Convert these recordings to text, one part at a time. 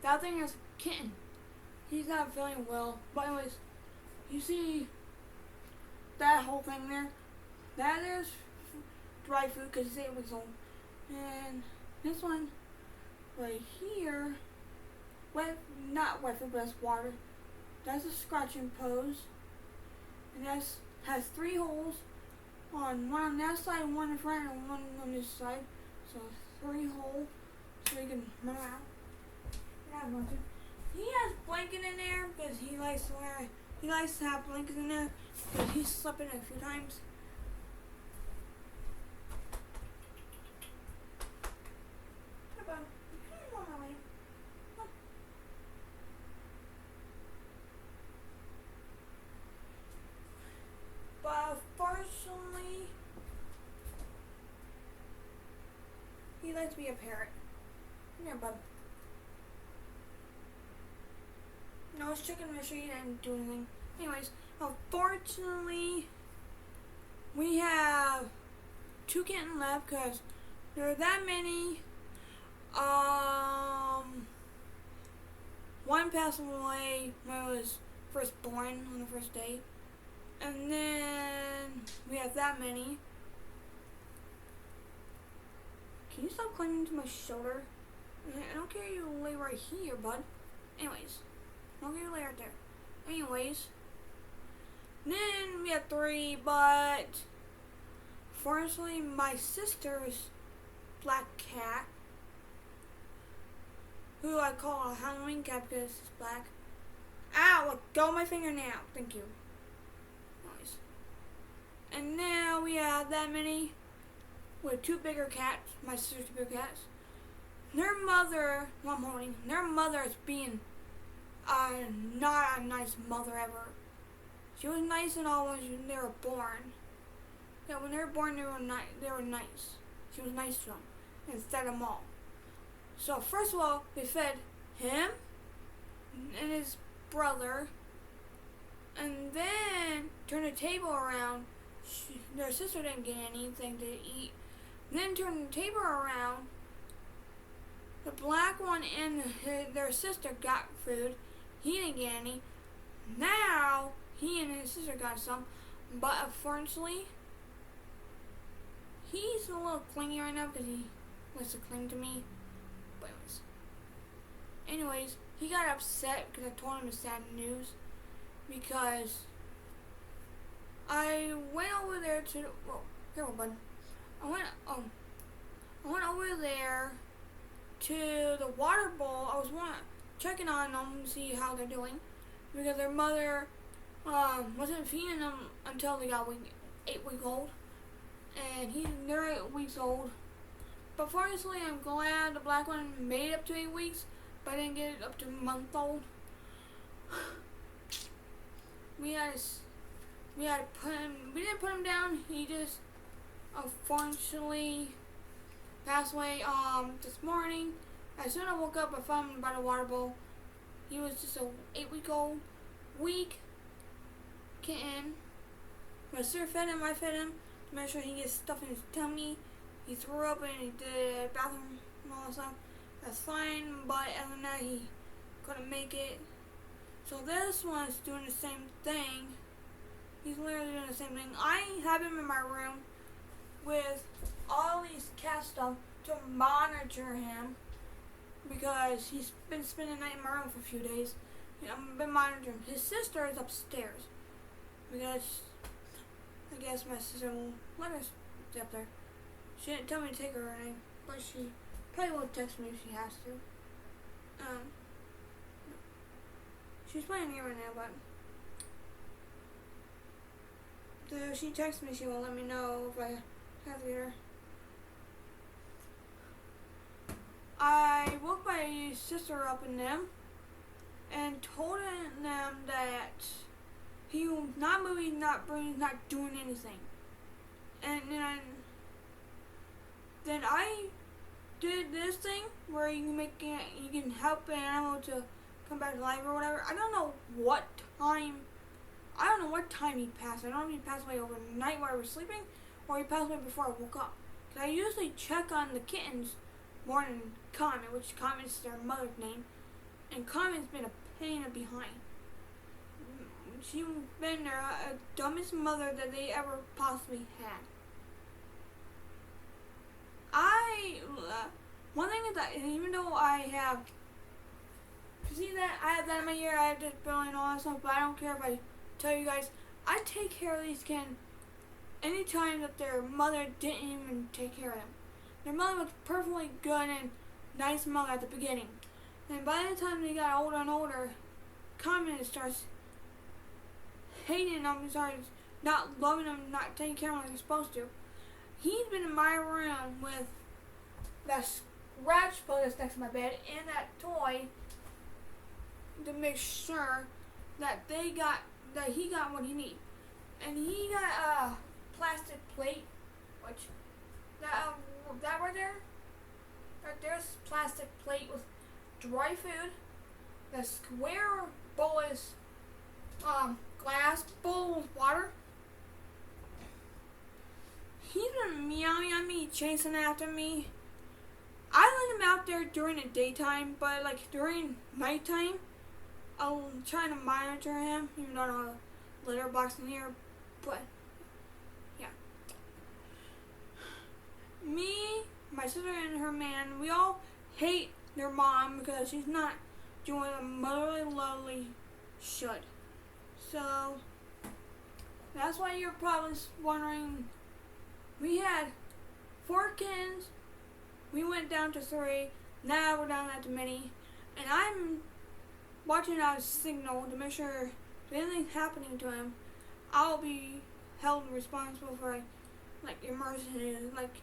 that thing is a kitten. He's not feeling well. But anyways, you see that whole thing there? That is dry food because he's 8 weeks old. And this one right here, not wet food, but that's water. That's a scratching pose. And that has 3 holes. One on that side, one in front, and one on this side. So 3 holes, so you can run around. He has blanket in there because he likes to have blankets in there because he's slept in it a few times. But fortunately, he likes to be a parrot. Yeah, bub. No, it's chicken mystery. He didn't do anything. Anyways, unfortunately, we have 2 kittens left because there are that many. One passed away when I was first born on the first day. And then we have that many. Can you stop clinging to my shoulder? I don't care you lay right here, bud. Anyways, I don't care you lay right there. Anyways, then we have 3, but fortunately my sister's black cat, who I call a Halloween cat because it's black. Ow, let go of my fingernail. Thank you. And now we have that many with 2 bigger cats, my sister's 2 bigger cats. Their mother, well, I'm holding, their mother is being not a nice mother ever. She was nice and all when they were born. Yeah, when they were born, they were nice. She was nice to them and fed them all. So first of all, they fed him and his brother, and then turned the table around. Their sister didn't get anything to eat. Then turned the table around. The black one and their sister got food. He didn't get any. Now he and his sister got some, but unfortunately, he's a little clingy right now because he wants to cling to me. But anyways, he got upset because I told him the sad news because I went over there to careful, bud. I went over there to the water bowl. I was checking on them to see how they're doing because their mother wasn't feeding them until they got 8 weeks old, and they're 8 weeks old. But fortunately, I'm glad the black one made it up to 8 weeks, but I didn't get it up to a month old. We didn't put him down. He just unfortunately passed away this morning. As soon as I woke up, I found him by the water bowl. He was just a 8-week-old weak kitten. My sister fed him, I fed him to make sure he gets stuff in his tummy. He threw up and he did bathroom and all that stuff. That's fine, but other than that, he couldn't make it. So this one's doing the same thing. He's literally doing the same thing. I have him in my room with all these cat stuff to monitor him because he's been spending the night in my room for a few days. I've been monitoring him. His sister is upstairs because I guess my sister let her stay up there. She didn't tell me to take her or anything, but she probably will text me if she has to. She's playing here right now, but if she texts me, she will let me know if I have to get her. I woke my sister up and them and told them that he was not moving, not breathing, not doing anything. And then I did this thing where you can help an animal to come back to life or whatever. I don't know what time he passed. I don't know if he passed away overnight while I was sleeping or he passed away before I woke up. Because I usually check on the kittens more than Comet, which Comet is their mother's name. And Carmen's been a pain in the behind. She's been their dumbest mother that they ever possibly had. One thing is that even though I have, see that I have that in my ear, I have this belly and all that stuff, but I don't care if I tell you guys, I take care of these kids anytime that their mother didn't even take care of them. Their mother was perfectly good and nice mother at the beginning. And by the time they got older and older, Carmen starts hating them, starts not loving them, not taking care of them like they're supposed to. He's been in my room with that scratch post that's next to my bed and that toy to make sure that he got what he needs. And he got a plastic plate, which that right there's plastic plate with dry food. The square bowl is glass bowl with water. He's been meowing at me, chasing after me. I let him out there during the daytime, but like during nighttime, I'll try to monitor him, even though I don't have a litter box in here. But yeah, me, my sister, and her man, we all hate their mom because she's not doing a motherly lovely should. So that's why you're probably wondering. We had 4 kids. We went down to 3. Now we're down to many. And I'm watching out a signal to make sure if anything's happening to him, I'll be held responsible for like emergency, like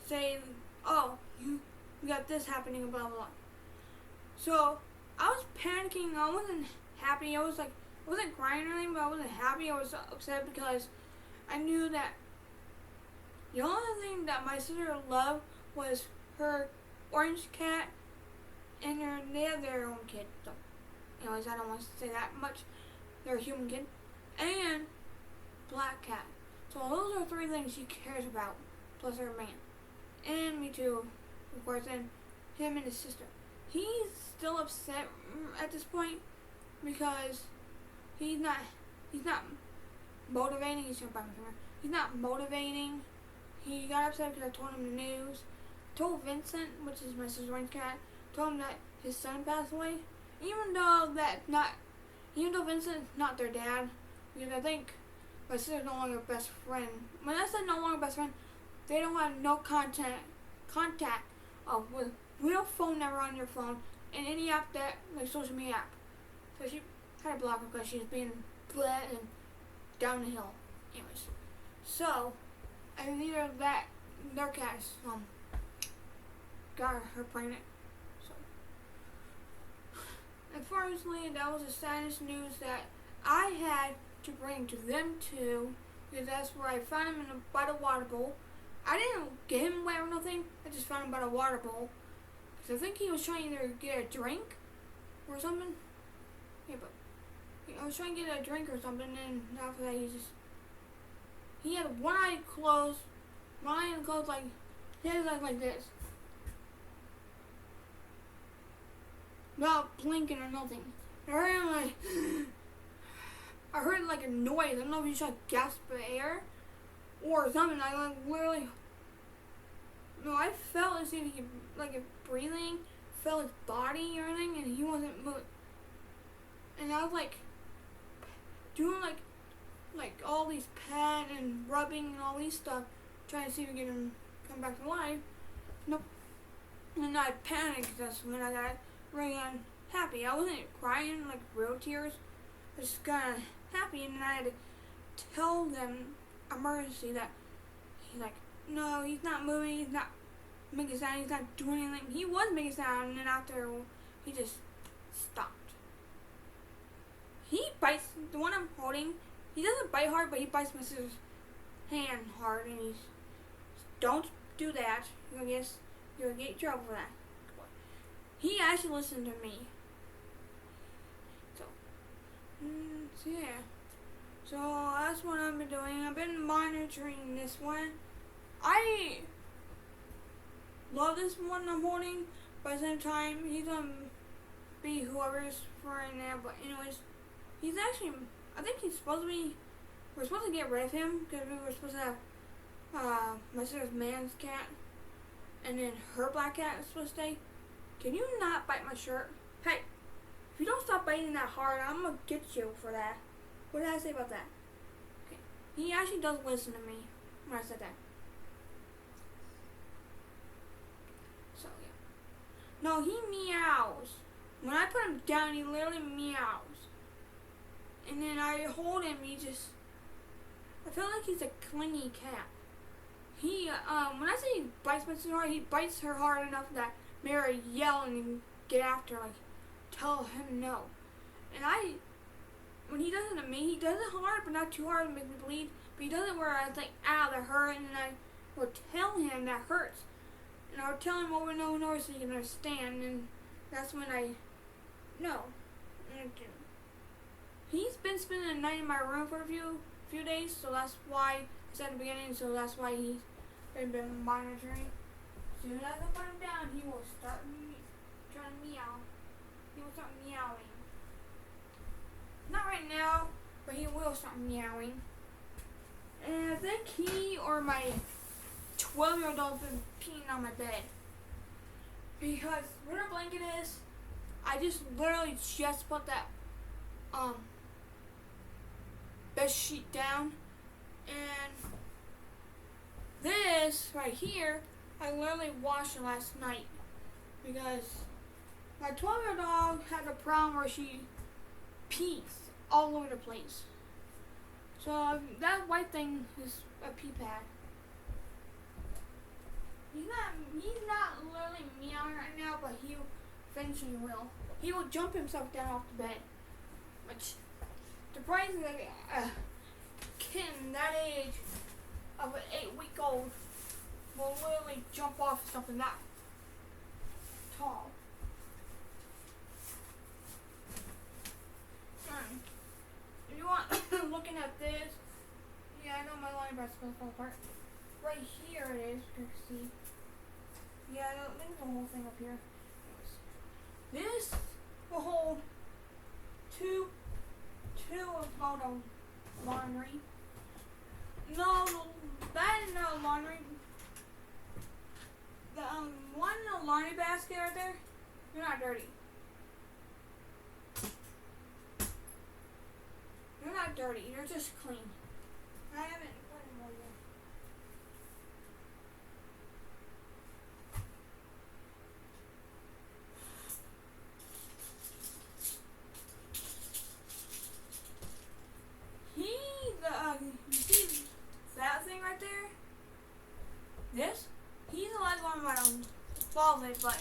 say, oh, you got this happening, blah blah blah. So I was panicking. I wasn't happy. I wasn't crying or anything, but I wasn't happy. I was upset because I knew that the only thing that my sister loved was her orange cat and they have their own kid. So, anyways, I don't want to say that much. They're a human kid. And black cat. So those are 3 things she cares about, plus her man. And me too, of course, and him and his sister. He's still upset at this point because he's not motivating. He's not motivating. He got upset because I told him the news. Told Vincent, which is my sister's orange cat, told him that his son passed away. Even though Vincent's not their dad, because I think my sister's no longer best friend. When I said no longer best friend, they don't have no contact with real phone number on your phone and any app that like social media app. So she had to block her because she's being bled and down the hill. Anyways, so and either that their cats got her pregnant. So unfortunately, that was the saddest news that I had to bring to them too, because that's where I found him by the water bowl. I didn't get him wet or nothing. I just found him by the water bowl because I think he was trying to either get a drink or something. Yeah, but I was trying to get a drink or something, and after that he had one eye closed, like he had like this, not blinking or nothing. I heard like a noise. I don't know if he tried to gasp for air or something. I like literally, no, I felt as if he like breathing, felt his body or anything, and he wasn't moving. And I was like doing like all these pat and rubbing and all these stuff, trying to see if we can get him come back to life. Nope. And I panicked. That's when I got really unhappy. I wasn't crying like real tears. I just got happy, and then I had to tell them emergency that he's like, no, he's not moving, he's not making sound, he's not doing anything. He was making sound, and then after he just stopped. He bites the one I'm holding. He doesn't bite hard, but he bites my sister's hand hard, and he's don't do that. You'll get in trouble for that. He actually listened to me. So yeah. So that's what I've been doing. I've been monitoring this one. I love this one I'm holding, but at the same time, he's be whoever's for right now. But anyways, he's actually, I think he's supposed to be, we're supposed to get rid of him because we were supposed to have my sister's man's cat and then her black cat is supposed to stay. Can you not bite my shirt? Hey, if you don't stop biting that hard, I'm gonna get you for that. What did I say about that? Okay. He actually does listen to me when I said that. So yeah. No, he meows. When I put him down, he literally meows. And then I hold him, he just, I feel like he's a clingy cat. He, when I say he bites my sister hard, he bites her hard enough that Mary yell and get after her, like, tell him no. And when he does it to me, he does it hard, but not too hard to make me bleed. But he does it where I was like, ow, that hurt, and then I will tell him that hurts. And I would tell him over and over and over so he can understand, and that's when I know. He's been spending the night in my room for a few days, so that's why I said at the beginning, so that's why he's been monitoring. As soon as I put him down, he will start trying to meow. He will start meowing. Not right now, but he will start meowing. And I think he or my 12-year-old dog been peeing on my bed. Because where the blanket is, I just literally just put that bed sheet down, and this right here I literally washed it last night because my 12-year-old dog has a problem where she pees all over the place. So that white thing is a pee pad. He's not literally meowing right now, but he eventually will. He will jump himself down off the bed, which surprisingly, a kitten that age of an 8-week-old will literally jump off something that tall. If you want looking at this, yeah, I know my line breast's gonna fall apart. Right here it is, you can see. Yeah, there's the whole thing up here. This will hold two of photo laundry. No, that is not laundry. The one in the laundry basket right there, you're not dirty. You're not dirty, you're just clean. I haven't put them all yet. You see that thing right there? This? He's allowed to go in my closet, but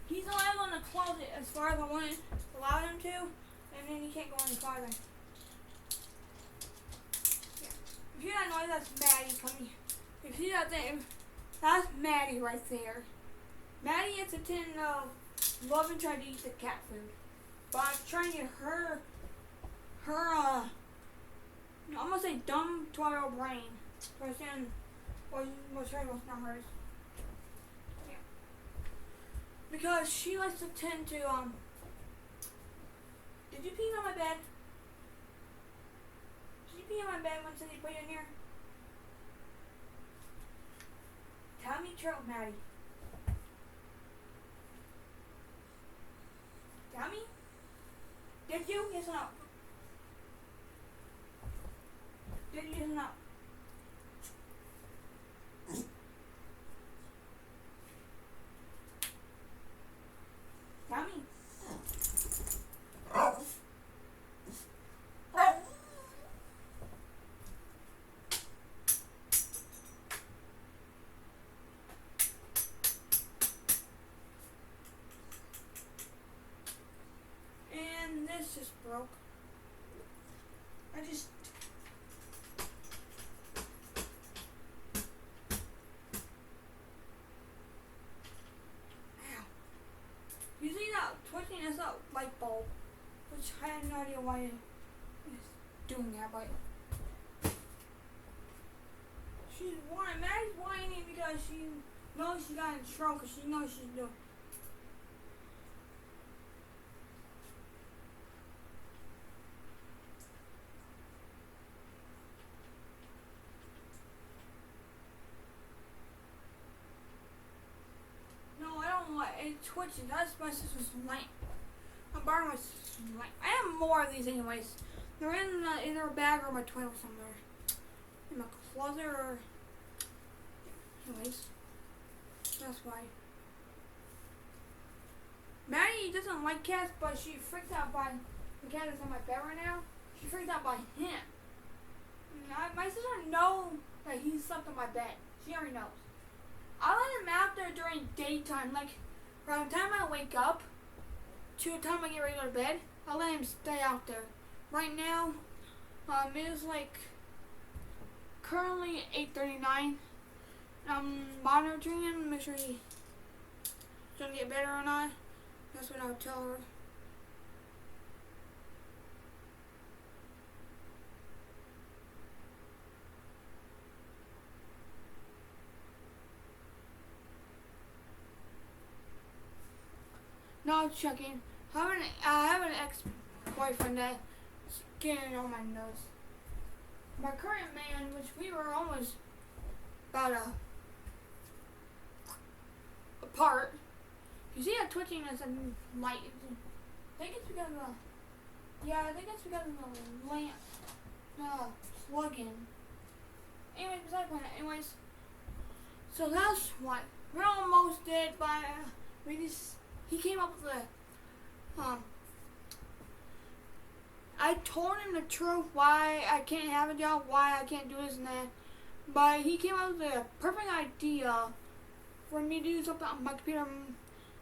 he's allowed to go in the closet as far as I want to allow him to, and then he can't go in the closet. Yeah. If you hear that noise, that's Maddie coming. If you see that thing, that's Maddie right there. Maddie is a tin of love and trying to eat the cat food, but I'm trying to get her I'm gonna say dumb 12-year-old brain to understand what's hers, what's not hers. Yeah. Because she likes to tend to, did you pee on my bed? Did you pee on my bed when somebody put you in here? Tell me true, Maddie. Tell me? Did you? Yes or no? Did you or not? Tell me. And this just broke. You see that twitching is a light bulb, which I have no idea why it is doing that, but she's whining. Maddie's whining because she knows she got in trouble because she knows she's doing. twitching. That's my sister's lamp. I'm borrowing my sister's lamp. I have more of these anyways. They're in either a bag or my toilet somewhere. In my closet or... Anyways. That's why. Maddie doesn't like cats, but she freaks out by the cat that's on my bed right now. She freaks out by him. My sister knows that he slept on my bed. She already knows. I let him out there during daytime, like from the time I wake up to the time I get ready to go to bed. I let him stay out there. Right now, it is like currently 8:39. I'm monitoring him to make sure he's gonna get better or not. That's what I would tell her. No, I'm checking. I have an ex-boyfriend that's getting on my nerves. My current man, which we were almost about apart. You see that twitching as a light. I think it's because of the... Yeah, I think it's because of the lamp plug-in. Anyways, besides the point. Anyways, so that's what. We're almost dead, but he came up with I told him the truth why I can't have a job, why I can't do this and that. But he came up with a perfect idea for me to do something on my computer.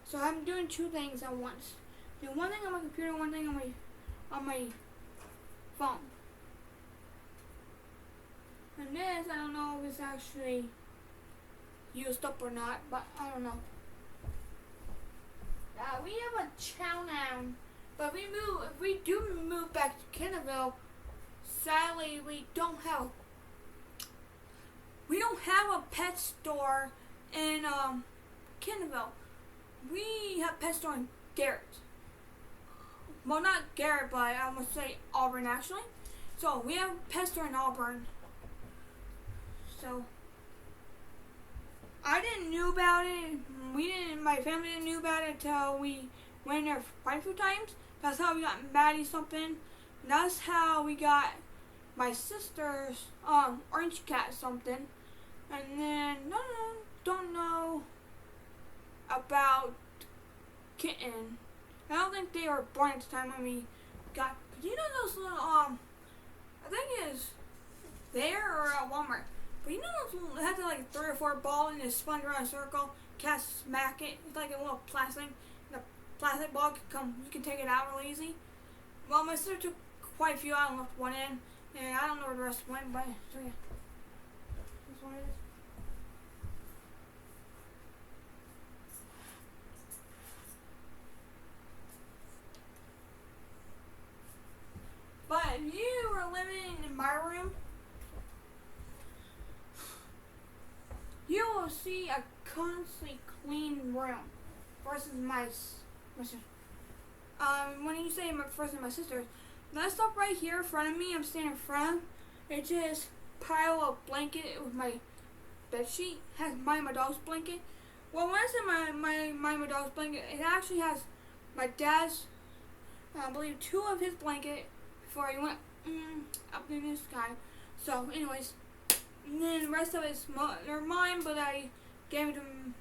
So I'm doing two things at once. Do one thing on my computer, one thing on my phone. And this, I don't know if it's actually used up or not, but I don't know. We have a chow now, but if we do move back to Kenneville, sadly we don't have a pet store in Kenneville. We have a pet store in Garrett. Well, not Garrett, but I would say Auburn actually. So we have a pet store in Auburn. So I didn't know about it. My family didn't know about it until we went there quite a few times. That's how we got Maddie something. And that's how we got my sister's orange cat something. And then don't know about kitten. I don't think they were born at the time when we got. You know those little I think it's there or at Walmart. But you know those, it had like 3 or 4 balls and it spun around a circle. Cats smack it. It's like a little plastic. The plastic ball you can take it out real easy. Well, my sister took quite a few out and left one in, and I don't know where the rest went. But so yeah, that's what it is. But if you were living in my room, you will see a constantly clean room versus my sister. When you say versus my sister, that stuff right here in front of me, I'm standing in front. It's just pile of blanket with my bed sheet. Has my dog's blanket. Well, when I say my dog's blanket, it actually has my dad's, I believe, 2 of his blanket before he went up in the sky. So, anyways. And then the rest of it's they're mine, but I gave them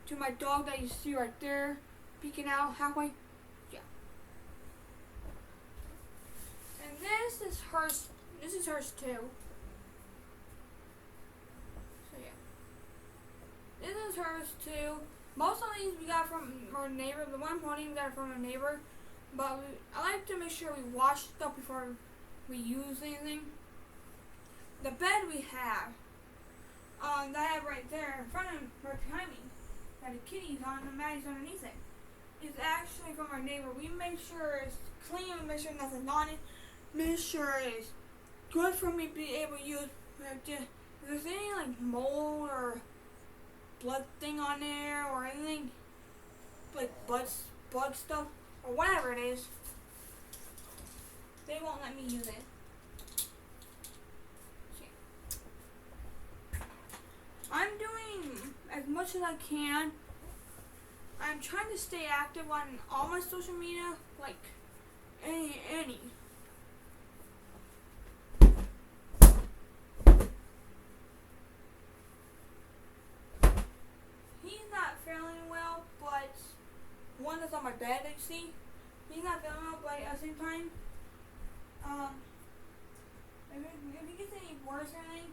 to my dog that you see right there, peeking out halfway. Yeah. And this is hers. This is hers too. So yeah. This is hers too. Most of these we got from our neighbor. The one pony we got from our neighbor. But I like to make sure we wash stuff before we use anything. The bed we have, that I have right there in front of right behind me, that the kitty's on and Maddie's underneath it, is actually from our neighbor. We make sure it's clean, we make sure nothing's on it, make sure it's good for me to be able to use. If there's any like mold or blood thing on there or anything, like bug stuff or whatever it is, they won't let me use it. I'm doing as much as I can I'm trying to stay active on all my social media, like any. He's not feeling well, but one that's on my bed, you see. He's not feeling well, but at the same time, if he gets any worse or anything,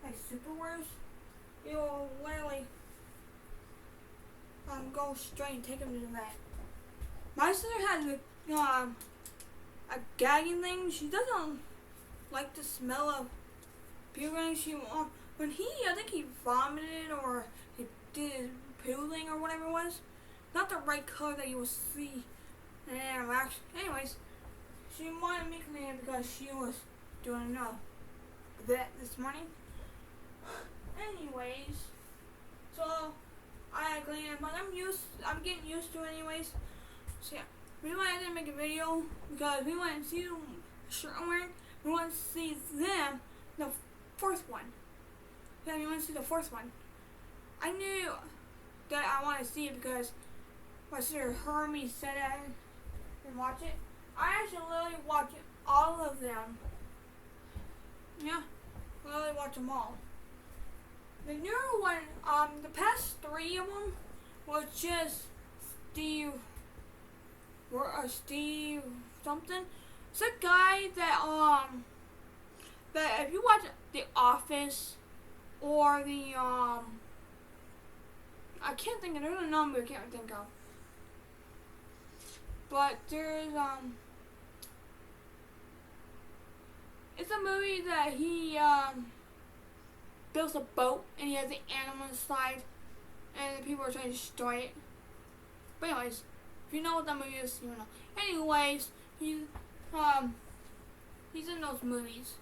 like super worse, you'll literally go straight and take him to the vet. My sister has a gagging thing. She doesn't like the smell of puke. When I think he vomited or he did poo thing or whatever it was, not the right color that you will see. Anyways, she wanted me to clean it because she was doing a vet this morning. Anyways, so I clean it, but I'm getting used to it anyways. So yeah, we went to make a video because we want to see the shirt I'm wearing. We want to see them, the fourth one. Yeah, we want to see the fourth one. I knew that I wanted to see it because my sister heard me say that and watch it. I actually literally watch all of them. Yeah, literally watch them all. The newer one, the past 3 of them was just Steve something. It's a guy that if you watch The Office or the I can't think of there's a number I can't think of. But there's it's a movie that he builds a boat and he has the animal inside and the people are trying to destroy it. But anyways, if you know what that movie is, you know. Anyways, he's in those movies.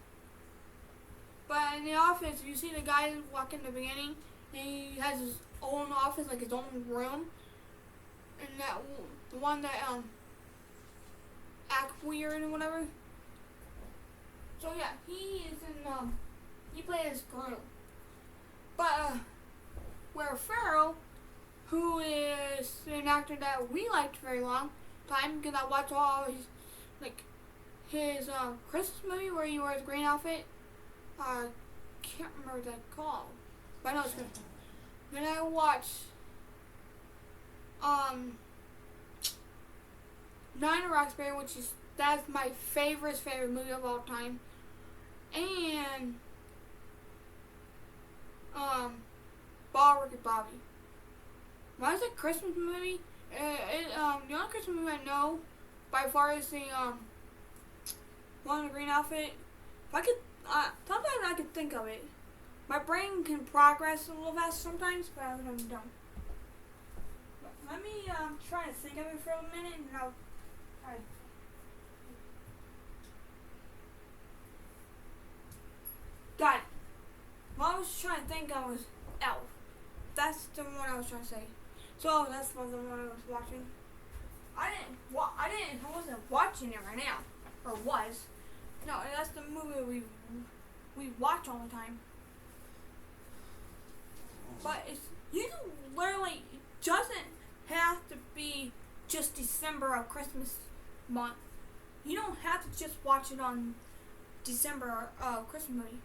But in The Office, you see the guy walk in the beginning and he has his own office, like his own room. And the one that act weird and whatever. So yeah, he is in he plays Gru. But where Farrell, who is an actor that we liked for a very long time because I watched all his Christmas movie where he wears a green outfit. Can't remember what that's called, but I know it's good. Then I watched Nine Roxbury, that's my favorite movie of all time, and Rick Bobby. When I say Christmas movie, the only Christmas movie I know by far is the one in the green outfit. If I could, sometimes I could think of it. My brain can progress a little fast sometimes, but I don't. But let me try to think of it for a minute, and I'll try. Got it. What I was trying to think of was Elf. That's the one I was trying to say. So that's the one I was watching. I wasn't watching it right now, or was. No, that's the movie we watch all the time. But you literally, it doesn't have to be just December or Christmas month. You don't have to just watch it on December Christmas movie.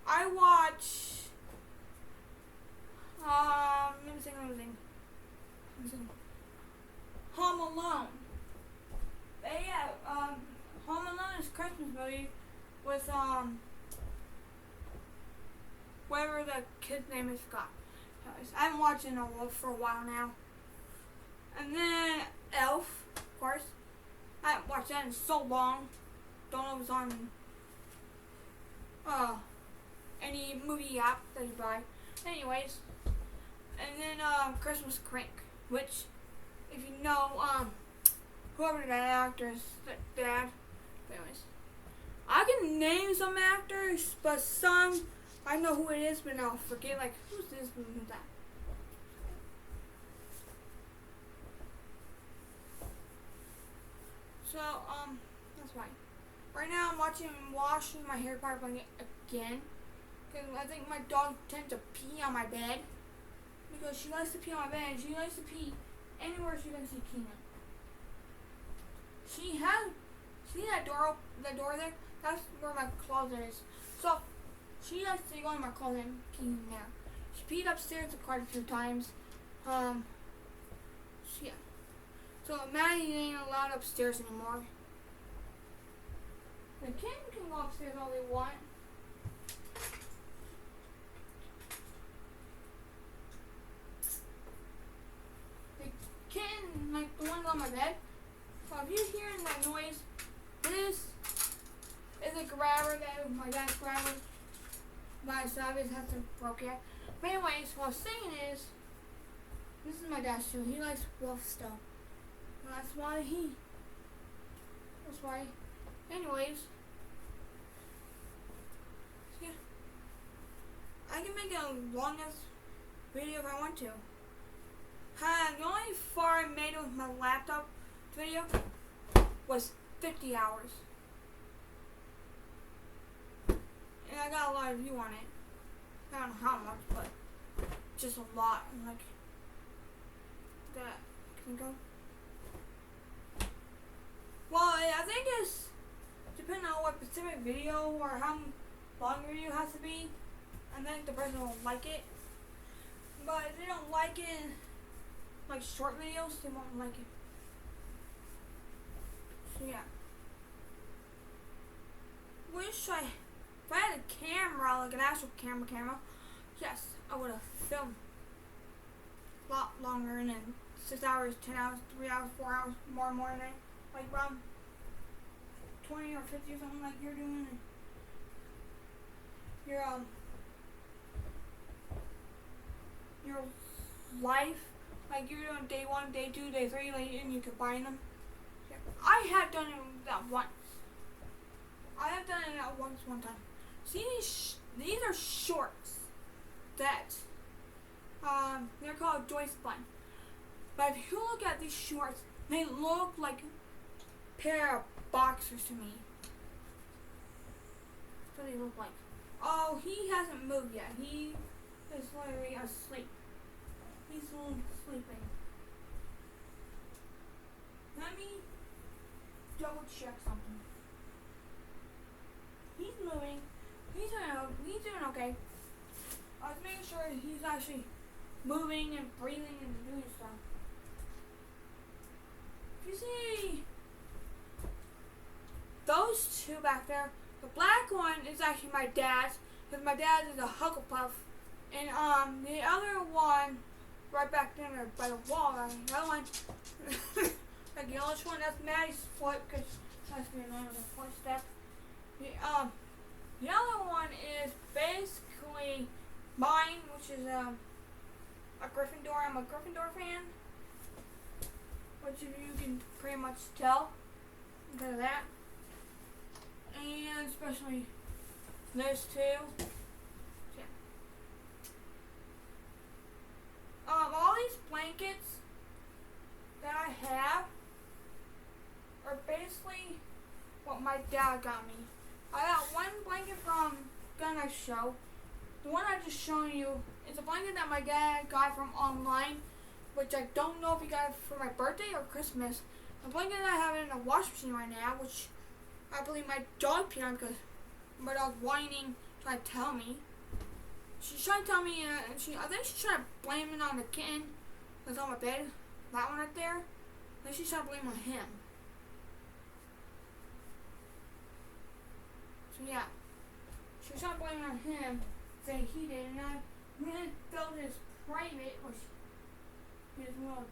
I watch let me think. Home Alone. Yeah, Home Alone is a Christmas movie with whatever the kid's name is, forgot. I haven't watched it for a while now. And then Elf, of course. I haven't watched that in so long. Don't know if it's on any movie app that you buy. Anyways. And then Christmas Crank, which, if you know, whoever that actor is, dad. But anyways, I can name some actors, but some I know who it is, but I'll forget. Like, who's this? Who's that? So that's why. Right now I'm washing my hair part again, because I think my dog tends to pee on my bed. because she likes to pee on my bed, and she likes to pee anywhere she can see Keenan. See that door there? That's where my closet is. So she likes to go in my closet and pee in there. She peed upstairs quite a few times. Yeah. So Maddie ain't allowed upstairs anymore. The kitten can go upstairs all they want. The kitten, like the ones on my bed. So if you're hearing that noise, this is a grabber that my dad's grabber. My Savage has to broke it. But anyways, what I was saying is, this is my dad's shoe. He likes rough stuff. And that's why anyways. Yeah. I can make a longest video if I want to. The only far I made with my laptop video was 50 hours. And I got a lot of views on it. I don't know how much, but just a lot. Like that. Can you go? Well, I think it's depending on what specific video or how long the video has to be. I think the person will like it. But if they don't like it, like short videos, they won't like it. So yeah. If I had a camera, like an actual camera, yes, I would have filmed a lot longer, and then 6 hours, 10 hours, 3 hours, 4 hours, more than that. Like around 20 or 50 or something like you're doing. Your life, like you're doing day 1, day 2, day 3, like, and you combine them. Yeah. I have done that once. One time. See, these are shorts that they're called joist bun. But if you look at these shorts, they look like a pair of boxers to me. That's what they look like. Oh, he hasn't moved yet. He is literally asleep. He's sleeping. Let me double check something. He's moving. He's doing okay. I was making sure he's actually moving and breathing and doing stuff. You see those two back there? The black one is actually my dad's, because my dad is a Hugglepuff, and the other one right back there by the wall. The other one, the yellowish one, that's Maddie's foot, because that's another footstep. The other one is basically mine, which is a Gryffindor. I'm a Gryffindor fan, which you can pretty much tell because of that, and especially those two. Yeah. All these blankets that I have are basically what my dad got me. I got one blanket from Gunner Show. The one I just shown you is a blanket that my dad got from online, which I don't know if he got it for my birthday or Christmas. The blanket that I have in the washing machine right now, which I believe my dog peed on because my dog's whining, trying to tell me. She's trying to tell me, I think she's trying to blame it on the kitten that's on my bed. That one right there. I think she's trying to blame it on him. Yeah, she was trying to blame it on him, saying he did, and I really felt his private, which his little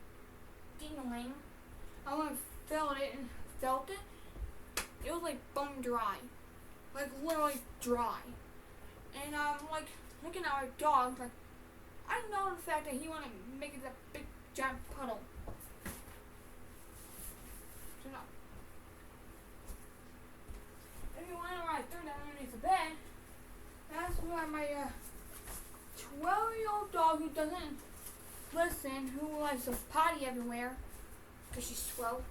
dingling. I went and felt it. It was like bone dry, like literally dry. And I'm like looking at my dog, like I know the fact that he wanted to make it a big giant puddle. So no. I threw that underneath the bed. That's why my 12-year-old dog who doesn't listen, who likes to potty everywhere, because she's 12,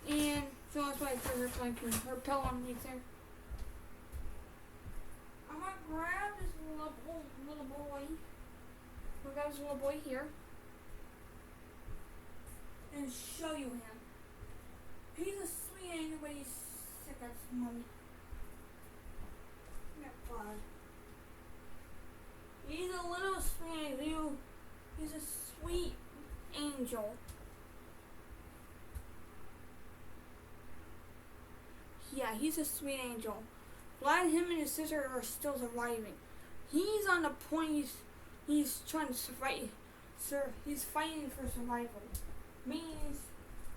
and so that's why I threw her pillow underneath there. I'm gonna grab this little boy. we got this little boy here. And show you him. He's a sweet angel, but he's sick as mommy. He's a little sweet angel. He's a sweet angel. Yeah, he's a sweet angel. Glad him and his sister are still surviving. He's on the point. He's trying to survive. He's fighting for survival. Means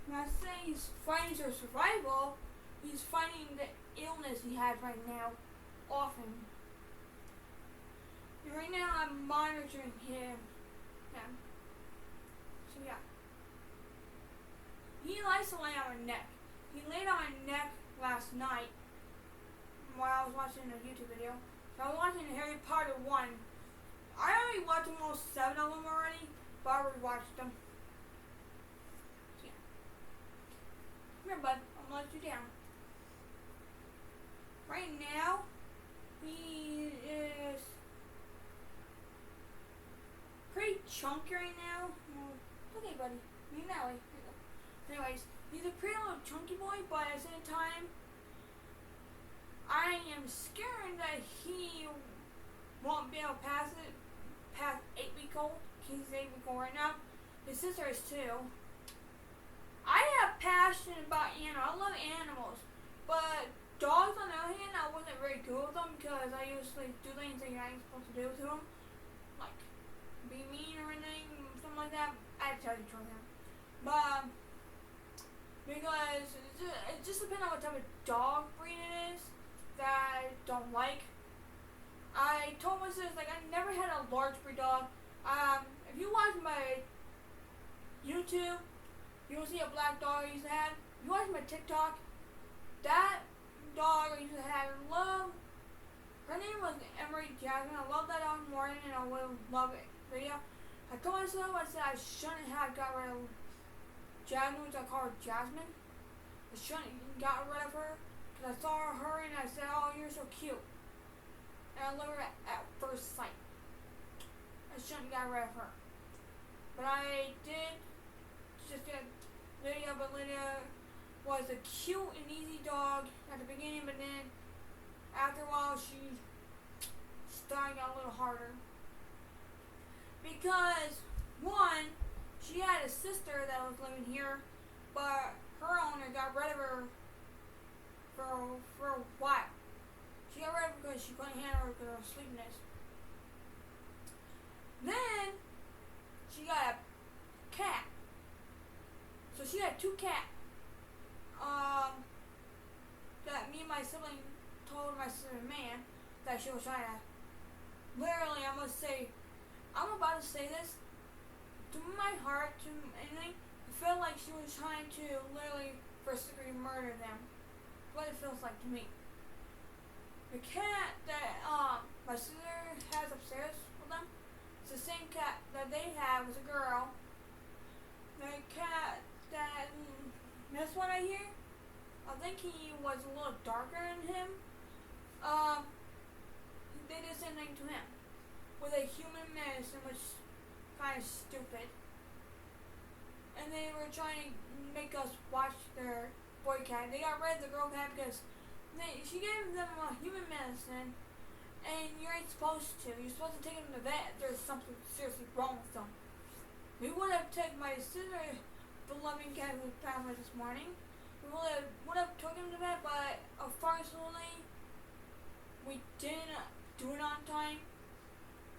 when I say he's fighting for survival, he's fighting the illness he has right now. Often. And right now I'm monitoring him. Yeah. So yeah. He likes to lay on my neck. He laid on my neck last night while I was watching a YouTube video. So I was watching Harry Potter 1. I already watched almost 7 of them already, but I already watched them. So yeah. Come here, bud. I'm gonna let you down. Right now, he is pretty chunky right now. Okay, buddy. Lean that way. Anyways, he's a pretty little chunky boy, but at the same time, I am scared that he won't be able to pass 8-week-old. He's 8-week-old right now. His sister is too. I have passion about animals. I love animals, but dogs on the other hand, I wasn't very good with them because I usually do things that I ain't supposed to do to them, like be mean or anything, something like that. I had to tell you to him, but because it just depends on what type of dog breed it is that I don't like. I told my sister, like, I never had a large breed dog. If you watch my YouTube, you'll see a black dog I used to have. If you watch my TikTok, that dog I used to have, her name was Emery Jasmine. I love that dog more than I would love it. Video. I told myself, I said I shouldn't have got rid of Jasmine, which I call her Jasmine. I shouldn't have got rid of her because I saw her and I said, oh, you're so cute. And I love her at first sight. I shouldn't have got rid of her. But I did just get Lydia, but Lydia was a cute and easy dog at the beginning, but then after a while she started getting a little harder. Because, one, she had a sister that was living here, but her owner got rid of her for a while. She got rid of her because she couldn't handle her because of her sleepiness. Then, she got a cat. So she had 2 cats. That me and my sibling told my sister man that she was trying to, literally, I'm about to say this, to my heart, to anything, I felt like she was trying to literally first degree murder them. That's what it feels like to me. The cat that my sister has upstairs with them, it's the same cat that they have as a girl. The cat that this one right here, I think he was a little darker than him. They did the same thing to him with a human medicine, which is kind of stupid. And they were trying to make us watch their boy cat. They got rid of the girl cat because she gave them a human medicine, and you ain't supposed to. You're supposed to take them to the vet if there's something seriously wrong with them. We would have taken my sister, the loving cat who passed away this morning. We would have took him to the vet, but unfortunately, we didn't do it on time.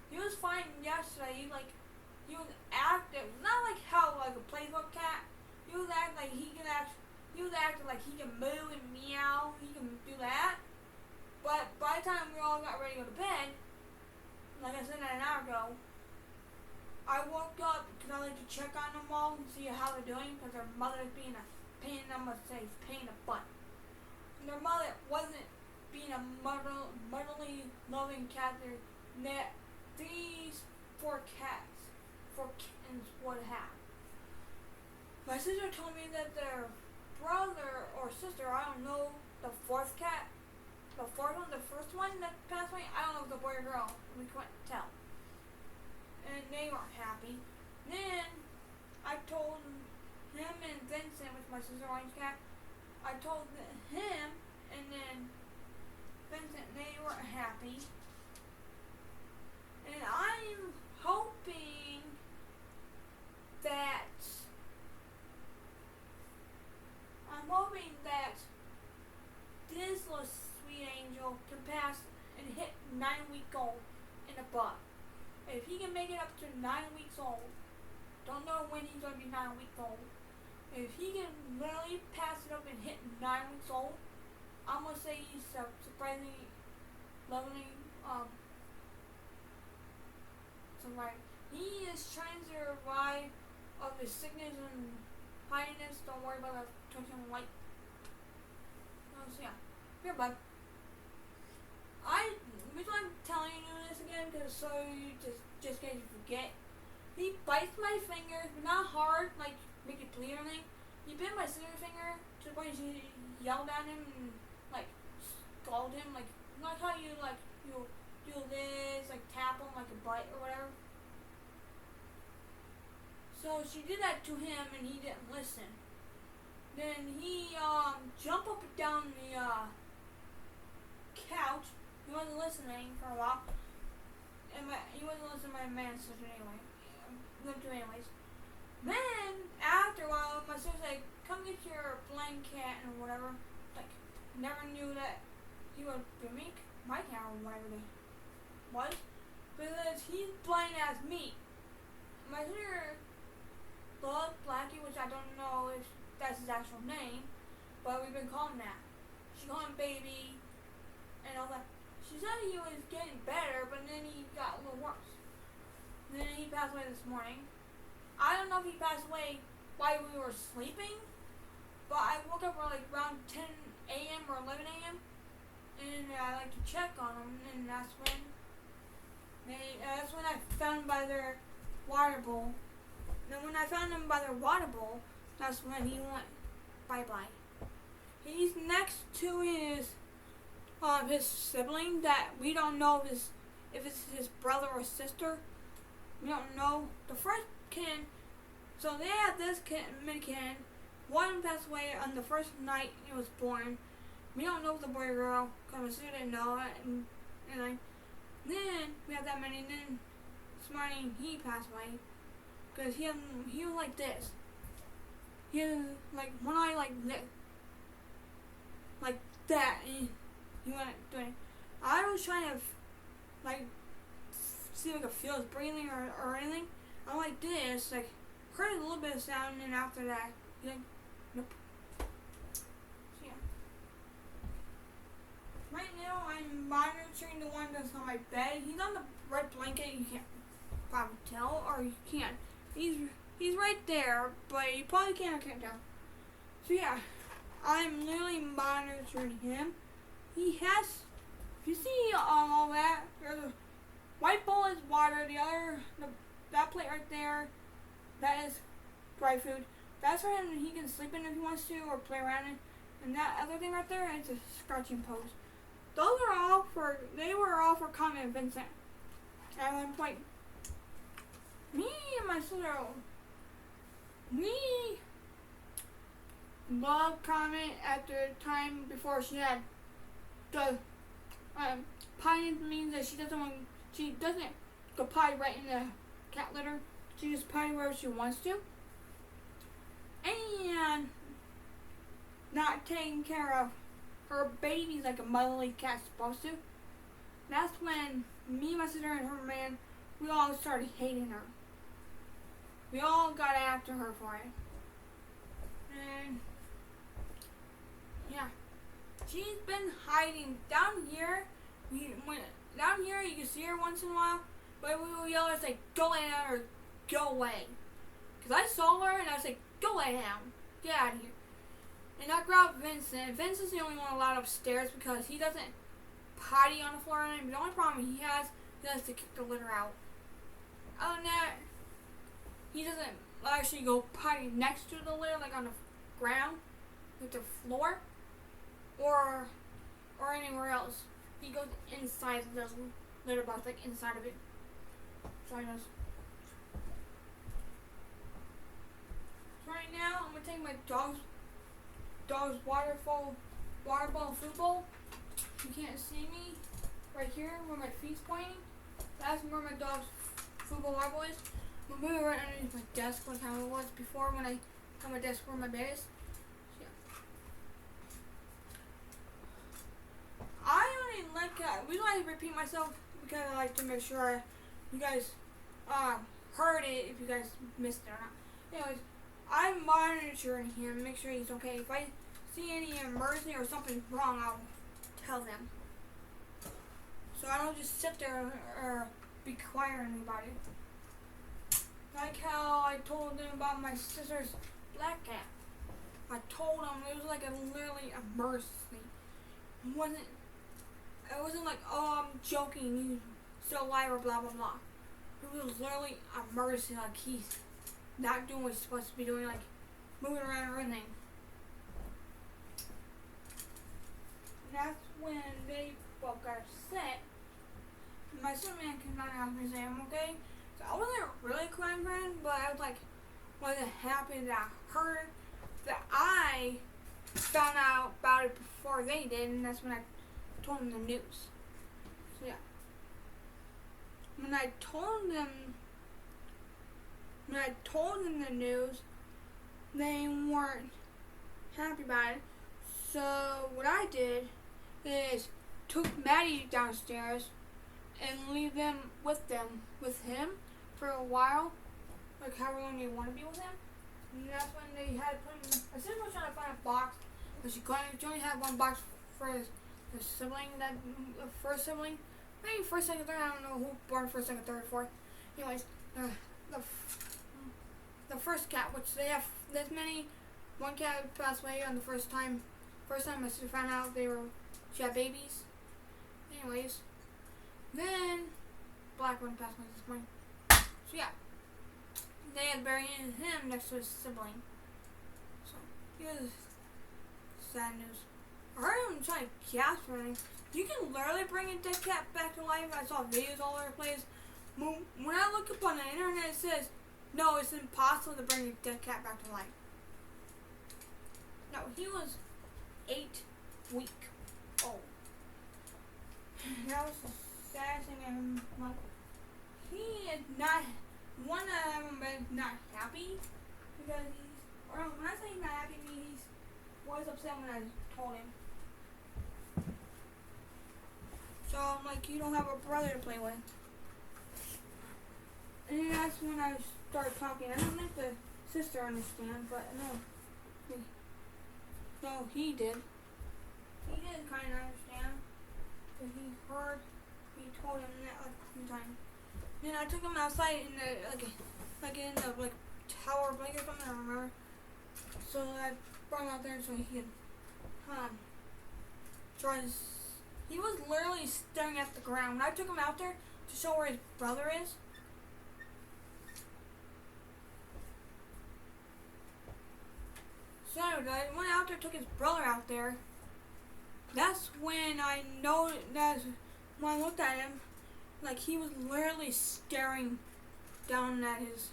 He was fine yesterday. He was active. Not like how like a playbook cat. He was acting like he can move and meow. He can do that. But by the time we all got ready to go to bed, like I said an hour ago, I woke up because I like to check on them all and see how they're doing because their mother's being a pain. I'm gonna say pain in the butt. And their mother wasn't being a motherly loving cat. These 4 kittens would have. My sister told me that their brother or sister, I don't know, the 4th cat, the first one that passed away, I don't know if the boy or girl, we couldn't tell. and they weren't happy. Then I told him and Vincent, with my sister orange cat, I told him and then Vincent, they weren't happy. And I'm hoping that this little sweet angel can pass and hit 9-week-old in the butt. If he can make it up to 9 weeks old, don't know when he's going to be 9 weeks old. If he can literally pass it up and hit 9 weeks old, I'm going to say he's surprisingly lovely. He is trying to survive of his sickness and highness. Don't worry about the touching light. So yeah, here, bud. Reason I'm telling you this again, because so you just in case you forget. He bites my fingers, but not hard, like make it bleed or anything. He bit my sister's finger to the point she yelled at him and like scolded him, like not how you like you do this, like tap him like a butt or whatever. So she did that to him and he didn't listen. Then he jumped up and down the couch. He wasn't listening for a while. And he wasn't listening to my man's sister anyway. Anyways. Then after a while my sister's like, come get your blanket and whatever. Like never knew that he would make my cat or whatever it was. Because he's blind as me. My sister loved Blackie, which I don't know if that's his actual name, but we've been calling him that. She called him baby and all that. She said he was getting better, but then he got a little worse. And then he passed away this morning. I don't know if he passed away while we were sleeping, but I woke up around 10 a.m. or 11 a.m. and I like to check on him, and that's when I found him by their water bowl. And when I found him by their water bowl, that's when he went bye-bye. He's next to his sibling that we don't know if it's his brother or sister. We don't know. The first kid, so they had this mini-kid. One passed away on the first night he was born. We don't know if the boy or girl, because my sister didn't know it. And then we had that many, and then this morning he passed away. Because he was like this. He had like one eye like this. Like that. And he wasn't doing it. I was trying to like see if I could feel his breathing or anything. I'm like this, like heard a little bit of sound, and after that, he's like, nope. So yeah. Right now I'm monitoring the one that's on my bed. He's on the red blanket, you can't probably tell, or you can't. He's right there, but you probably can't tell. So yeah, I'm literally monitoring him. He has, you see all that, there's a white bowl is water, that plate right there, that is dry food. That's for him, he can sleep in if he wants to, or play around in. And that other thing right there is a scratching post. They were all for Comet and Vincent. At one point, me and my sister, we loved Comet at the time before she had the potty. Means that she doesn't go potty right in the cat litter. She just potty wherever she wants to. And not taking care of her babies like a motherly cat's supposed to. That's when me, my sister, and her man, we all started hating her. We all got after her for it. And yeah, she's been hiding down here. Down here you can see her once in a while, but we will yell and say, go lay down or go away. Because I saw her and I was like, go lay down. Get out of here. And I grabbed Vincent. Vincent's the only one allowed upstairs because he doesn't potty on the floor. And the only problem he has to kick the litter out. Other than that, he doesn't actually go potty next to the litter, like on the ground, like the floor, or anywhere else. He goes inside the litter box, like inside of it. So I knows. right now, I'm gonna take my dog's water ball food bowl. You can't see me right here where my feet's pointing. That's where my dog's food bowl water bowl is. I'm gonna move it right underneath my desk like how it was before when I had my desk where my bed is. So, yeah. I only like the reason why I repeat myself because I like to make sure you guys heard it if you guys missed it or not. Anyways, I'm monitoring him, make sure he's okay. If I see any emergency or something wrong, I'll tell them. So I don't just sit there or be quiet or anybody. Like how I told them about my sister's black cat. I told them it was like a literally emergency. It wasn't like, oh, I'm joking, he's still alive or blah blah blah. It was literally an emergency, like he's not doing what he's supposed to be doing, like moving around or anything. And that's when they both got upset. My Superman came down and me saying, I'm okay. So I wasn't really crying, but I was like, wasn't happy that I heard that I found out about it before they did, and that's when I told them the news. So yeah. When I told them the news, they weren't happy about it. So what I did is took Maddie downstairs and leave them with him for a while, like however long they want to be with him. And that's when they had to put him. My sister was trying to find a box, but she only had one box for the sibling, the first sibling. Maybe first, second, third. I don't know who born first, second, third, fourth. Anyways, the first cat, which they have this many. One cat passed away on the first time. First time my sister found out she had babies. Anyways, then black one passed away this morning. So yeah, they had buried him next to his sibling. So it was sad news. I heard him trying to gasp for anything. You can literally bring a dead cat back to life. I saw videos all over the place. When I look up on the internet, it says, no, it's impossible to bring a dead cat back to life. No, he was 8 weeks old. That was the saddest thing ever. Like, he is not, one of them is not happy because when I say he's not happy, he was upset when I told him. So I'm like, you don't have a brother to play with. And that's when I started talking. I don't think the sister understand, but no, he did. He did kind of understand. But he told him that like a few times. Then I took him outside in the tower blanket or something, I don't remember. So I brought him out there so he could try to. He was literally staring at the ground. When I took him out there to show where his brother is. So I went out there, took his brother out there. That's when I when I looked at him, like he was literally staring down at his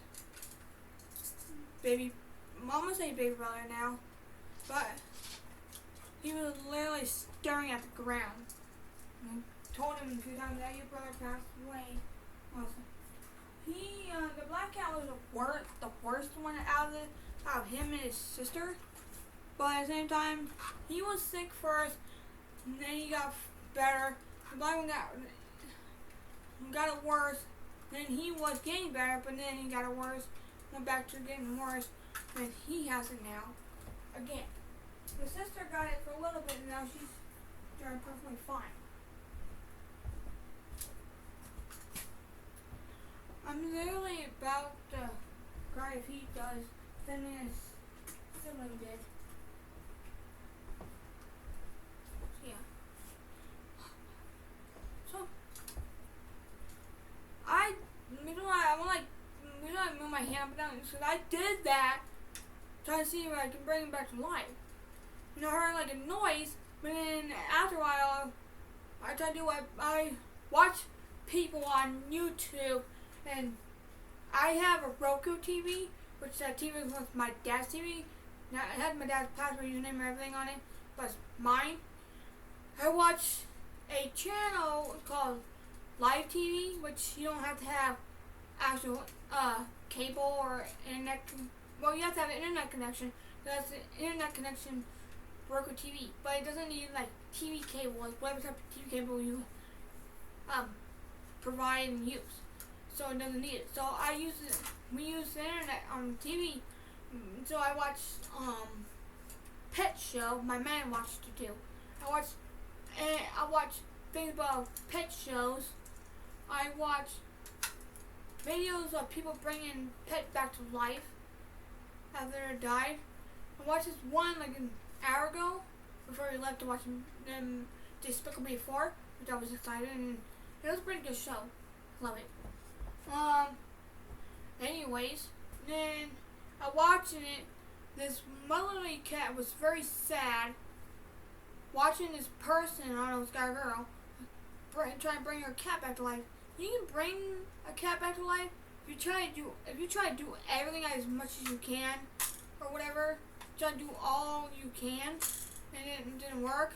baby. Mom would say baby brother now, but he was literally staring at the ground. I told him a few times that your brother passed away. The black cat was the worst one out of him and his sister. But at the same time, he was sick first, and then he got better. The black one got it worse. Then he was getting better, but then he got it worse. Went back to getting worse, and he has it now again. The sister got it for a little bit, and now she's doing perfectly fine. I'm literally about to cry if he does, then his sibling did. Yeah. So I move my hand up and down because I did that trying to see if I can bring him back to life. I heard like a noise, but then after a while I tried to do what I watch people on YouTube, and I have a Roku TV, which that TV was my dad's TV. Now it had my dad's password, username, and everything on it, but it's mine. I watch a channel called Live TV, which you don't have to have actual cable or internet. Well, you have to have an internet connection. That's an internet connection work with TV, but it doesn't need like TV cable, like whatever type of TV cable you provide and use. So it doesn't need it. So I use it. We use the internet on TV. So I watched Pet Show. My man watched it too. I watch things about pet shows. I watch videos of people bringing pets back to life after they died. I watched this one like an hour ago before we left to watch them Despicable Me 4, which I was excited, and it was a pretty good show. Love it. Anyways, then I watching it. This motherly cat was very sad. Watching this person, I don't know, this guy or girl, try to bring her cat back to life. You can bring a cat back to life if you try to do everything as much as you can, or whatever. Try to do all you can, and it didn't work.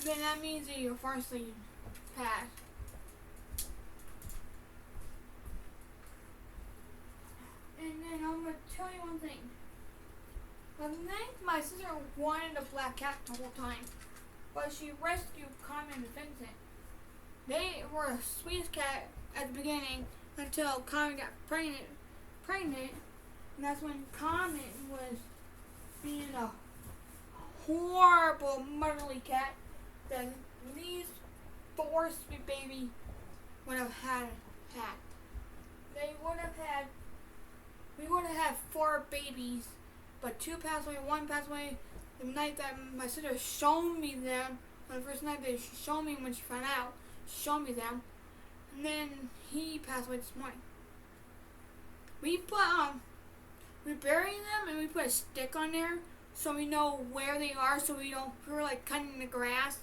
Then that means that you're fortunately passed. And then I'm gonna tell you one thing. I think my sister wanted a black cat the whole time, but she rescued Carmen and Vincent. They were the sweetest cat at the beginning until Carmen got pregnant, and that's when Carmen was being a horrible motherly cat that these four sweet baby would have had. We would have had 4 babies, but 2 passed away, 1 passed away the night that my sister showed me them. On the first night that she showed me when she found out, she showed me them, and then he passed away this morning. We bury them and we put a stick on there so we know where they are, so we were like cutting the grass,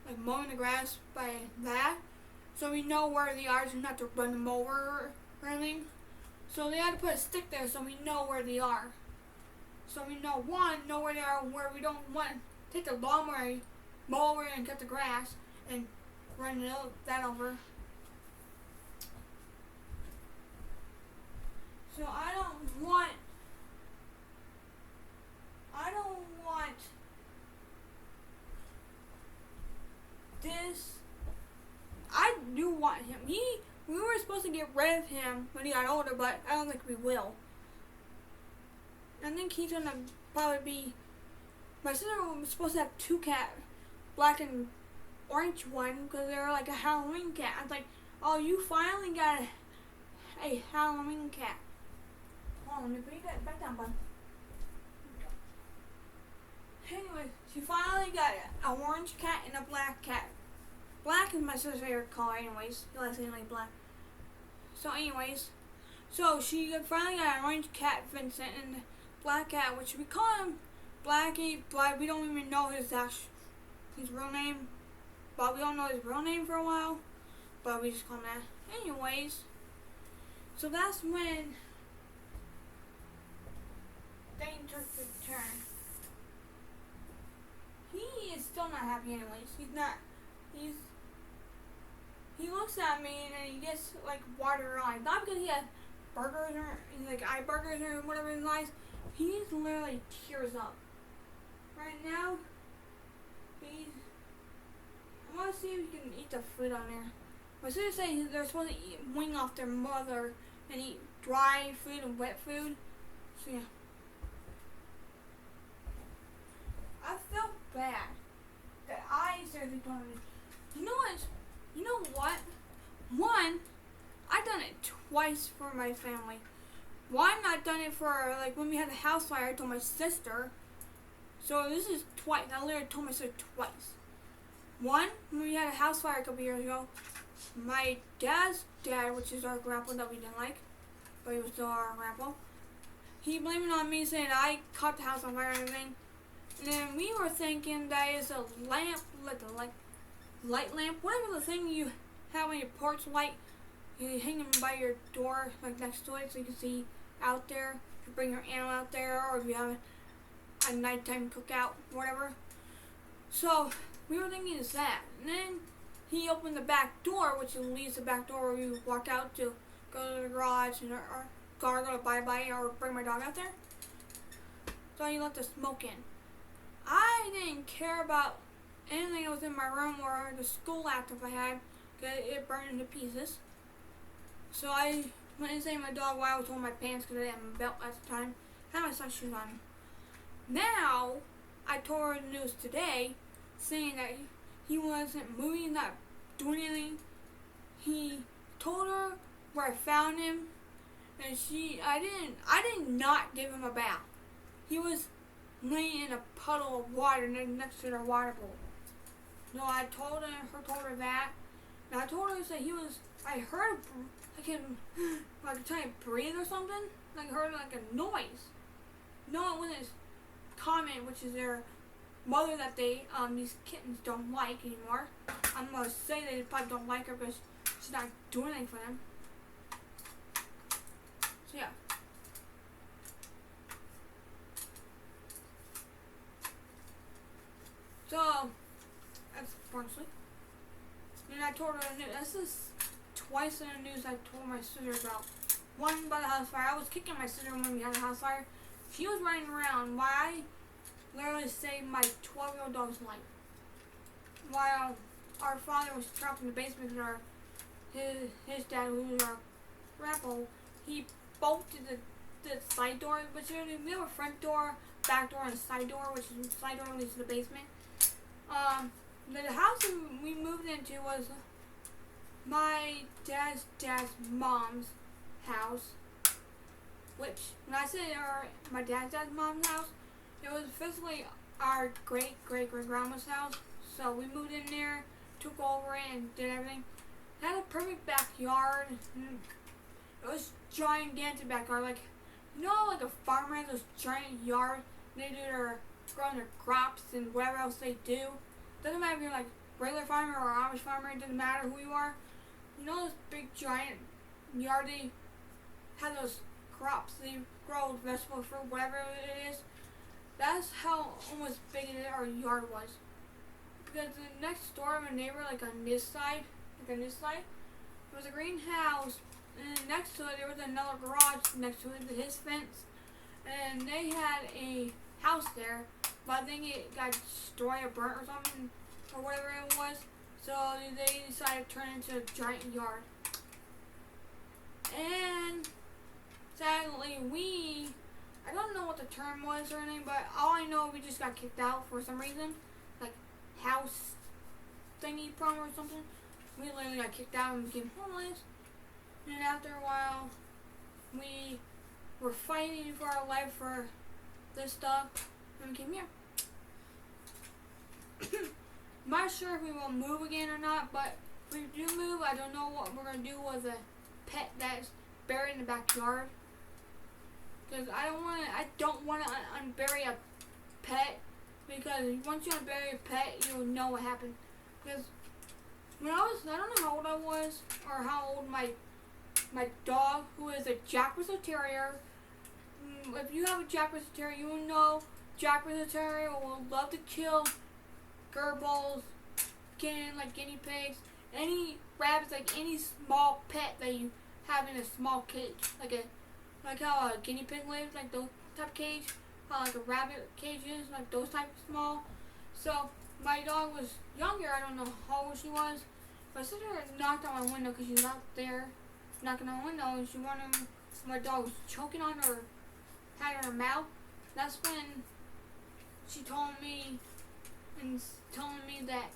like mowing the grass by that, so we know where they are, so not to run them over or anything. So they had to put a stick there so we know where they are. So we know where they are, where we don't want to take the lawnmower, mow over and cut the grass and run that over. So I don't want this. I do want him. We were supposed to get rid of him when he got older, but I don't think we will. I think he's gonna probably be. My sister was supposed to have 2 cats, black and orange one, because they were like a Halloween cat. I was like, oh, you finally got a Halloween cat. Hold on, let me put that back down, bud. Anyway, she finally got an orange cat and a black cat. Black is my sister's favorite color anyways. She likes anything black. So anyways, so she finally got an orange cat, Vincent, and a black cat, which we call him Blackie, but we don't even know his real name. But we don't know his real name for a while. But we just call him that. Anyways, so that's when things took the turn. He is still not happy anyways. He looks at me and he gets like water eyes. Not because he has burgers or like eye burgers or whatever in his eyes. He's literally tears up. Right now, I want to see if he can eat the food on there. My sister said they're supposed to eat wing off their mother and eat dry food and wet food. So yeah. I felt bad that I seriously told him. You know what? One, I've done it twice for my family. One, I've done it for like when we had the house fire. I told my sister. So this is twice. I literally told my sister twice. One, when we had a house fire a couple years ago, my dad's dad, which is our grandpa that we didn't like, but he was still our grandpa, he blamed it on me, saying I caught the house on fire and everything. And then we were thinking that it's a lamp, like a light lamp, whatever the thing you have on your porch light, you hang them by your door, like next to it, so you can see out there. you bring your animal out there, or if you have a nighttime cookout, whatever. So we were thinking of that. And then he opened the back door, which leads the back door where we walk out to go to the garage and or go to bye-bye or bring my dog out there. So he let the smoke in. I didn't care about anything that was in my room or the school laptop I had, because it burned into pieces. So I went inside my dog while I was holding my pants because I didn't have a belt at the time. I had my socks shoes on. Now, I told her the news today, saying that he wasn't moving, not doing anything. He told her where I found him, and I did not give him a bath. He was laying in a puddle of water next to the water bowl. No, I told her that. And I told her that I heard like him, like trying to breathe or something. Like heard like a noise. No, it wasn't common, which is their mother that these kittens don't like anymore. I'm gonna say they probably don't like her because she's not doing anything for them. So yeah. So that's honestly. And I told her the news. This is twice in the news I told my sister about. One by the house fire. I was kicking my sister when we had a house fire. She was running around while I literally saved my 12-year-old dog's life. While our father was trapped in the basement and his dad, who was our grandpa, he bolted the side door, which we have a front door, back door, and a side door, which is the side door leads to the basement. The house we moved into was my dad's mom's house, which, when I say my dad's mom's house, it was physically our great-great-great-grandma's house. So we moved in there, took over it, and did everything. It had a perfect backyard. It was gigantic backyard, like, like a farmer has those giant yards. They growing their crops and whatever else they do. Doesn't matter if you're like regular farmer or Amish farmer. It doesn't matter who you are. Those big giant yard, they have those crops. They grow vegetables, fruit, whatever it is. That's how almost big our yard was. Because the next door of a neighbor, like on this side, there was a greenhouse, and next to it there was another garage next to it, his fence, and they had a house there, but I think it got destroyed or burnt or something, or whatever it was, so they decided to turn it into a giant yard. And sadly, I don't know what the term was or anything, but all I know, we just got kicked out for some reason, like house thingy problem or something. We literally got kicked out and became homeless. And after a while, we were fighting for our life for this stuff, and we came here. I'm not sure if we will move again or not, but if we do move, I don't know what we're going to do with a pet that's buried in the backyard. Because I don't want to unbury a pet, because once you unbury a pet, you'll know what happened. Because when I don't know how old I was, or how old my dog, who is a Jack Russell Terrier. If you have a Jack Russell Terrier, you will know Jack Russell Terrier will love to kill gerbils, guinea pigs, any rabbits, like any small pet that you have in a small cage, like how a guinea pig lives, like those type of cage, like a rabbit cage is, like those type of small. So my dog was younger. I don't know how old she was. My sister knocked on my window because she was out there knocking on the window, and she wanted my dog was choking on her, had her mouth. That's when she told me and telling me that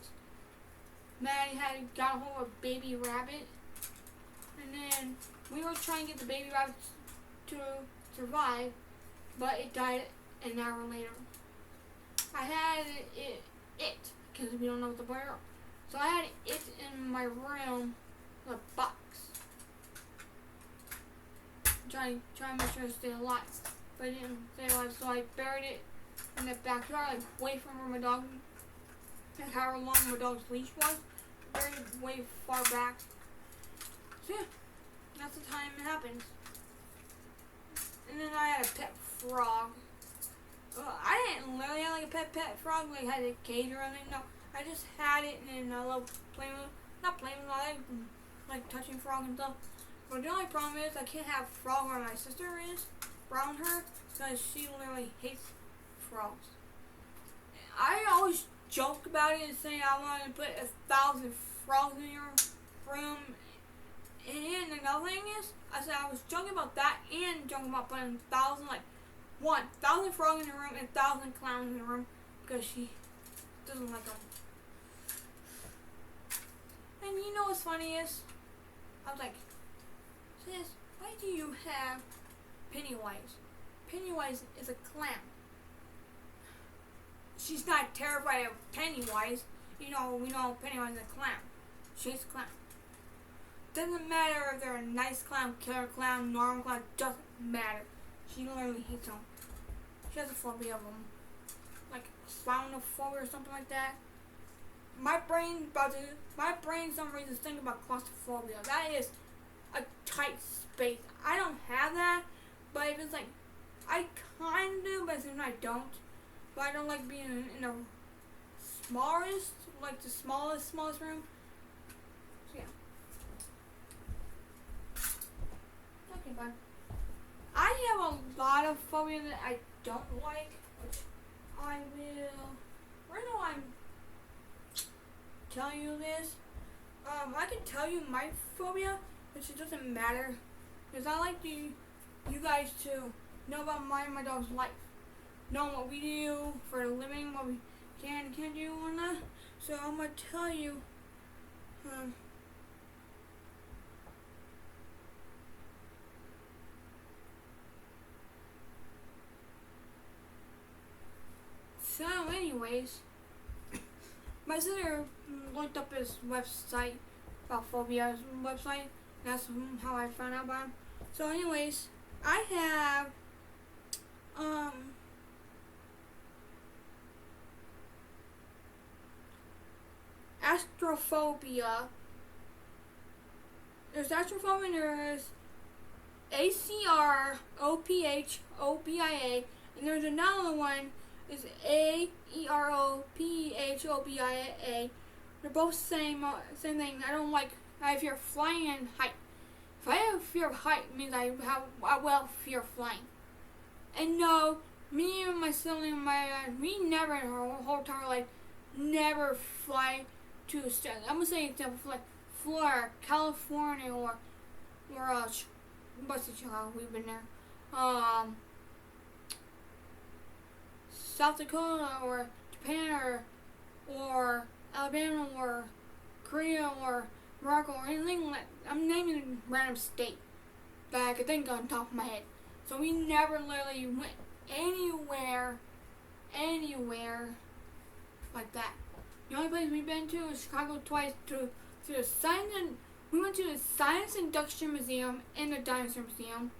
Maddie had got a hold of a baby rabbit, and then we were trying to get the baby rabbit to survive, but it died an hour later. I had it because we don't know what the bird. So I had it in my room, in a box, trying to make sure it stayed alive, but it didn't stay alive. So I buried it in the backyard, like way from where my dog, like however long my dog's leash was, buried it way far back. So yeah, that's the time it happens. And then I had a pet frog. I didn't literally have like a pet frog, like had a cage or anything. No, I just had it, and I love playing with it. Not playing with it, I like touching frog and stuff. But the only problem is I can't have frog where my sister is around her, because she literally hates frogs. I always joke about it and say I want to put 1,000 frogs in your room. And another thing is, I said I was joking about that and joking about putting 1,000 frogs in the room and 1,000 clowns in the room, because she doesn't like them. And you know what's funny is, I was like, sis, why do you have Pennywise? Pennywise is a clown. She's not terrified of Pennywise. You know, we know Pennywise is a clown. She's a clown. Doesn't matter if they're a nice clown, killer clown, normal clown, doesn't matter. She literally hates them. She has a phobia of them. Like clownophobia or something like that. My brain for some reason is thinking about claustrophobia. That is a tight space. I don't have that, but if it's like, I kind of do, but sometimes I don't. But I don't like being in the smallest, like the smallest room. So yeah. Okay, bye. I have a lot of phobia that I don't like, which I will. Where do I tell you this? I can tell you my phobia, which it doesn't matter, because I like you guys to know about mine and my dog's life, know what we do for a living, what we can and can't do and that. So I'm gonna tell you. So anyways, my sister looked up his website, about phobia's website. That's how I found out about him. So anyways, I have astrophobia. There's astrophobia and there's ACROPHOBIA, and there's another one is AEROPHOBIA. They're both same thing. I don't like. I have fear of flying and height. If I have fear of height, it means I have fear of flying. And no, me and my sibling and we never in our whole entire life never fly to a state. I'm gonna say example like Florida, California, or what's Chicago? We've been there. South Dakota or Japan or Alabama or Korea or Morocco or anything like. I'm naming a random state that I could think on top of my head. So we never literally went anywhere like that. The only place we've been to is Chicago twice to the science, and we went to the Science Induction Museum and the Dinosaur Museum.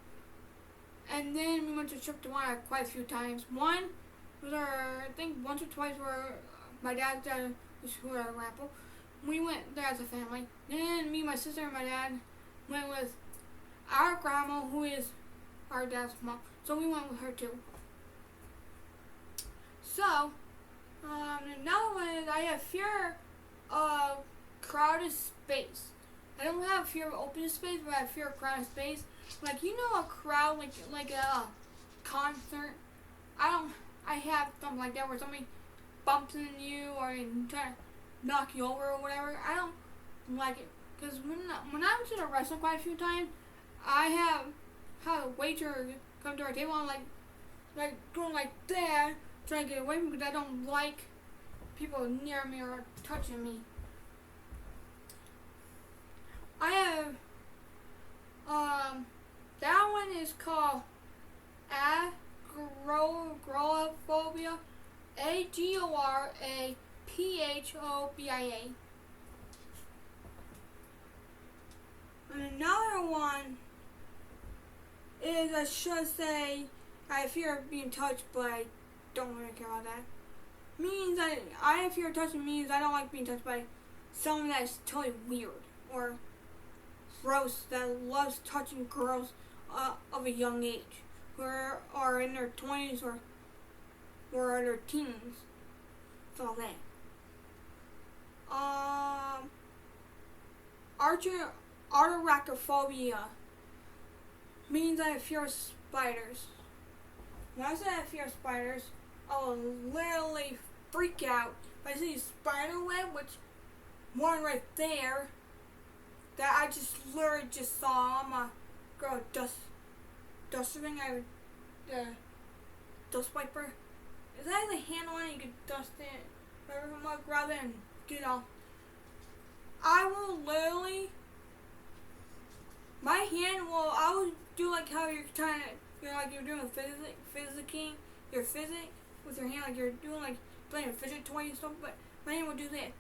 And then we went to Trip to One quite a few times. One was I think once or twice where my dad's dad was who at Rapple. We went there as a family. Then me, my sister, and my dad went with our grandma, who is our dad's mom. So we went with her too. So, another one is I have fear of crowded space. I don't have fear of open space, but I have fear of crowded space. Like, you know, a crowd, like a concert. I have something like that where somebody bumps into you or try to knock you over or whatever. I don't like it. Because when I went to the restaurant quite a few times, I have had a waiter come to our table and like going like that, trying to get away from me because I don't like people near me or touching me. I have that one is called agoraphobia, AGORAPHOBIA. And another one is, I should say, I have fear of being touched, but I don't really care about that. Means that I have fear of touching means I don't like being touched by someone that's totally weird or gross, that loves touching girls of a young age, who are in their 20s or their teens. It's all that. Arachnophobia means I have fear of spiders. When I say I have fear of spiders, I will literally freak out if I see a spider web, which one right there that I just literally just saw. I'm a girl dusting. I have the dust wiper. Is that the handle on it? You can dust it. Whatever, I'm gonna grab it and get it off. I will literally, my hand will, I will do like how you're trying to, like you're doing physicking, your physic with your hand, like you're doing like playing a fidget toy and stuff, but my hand will do that.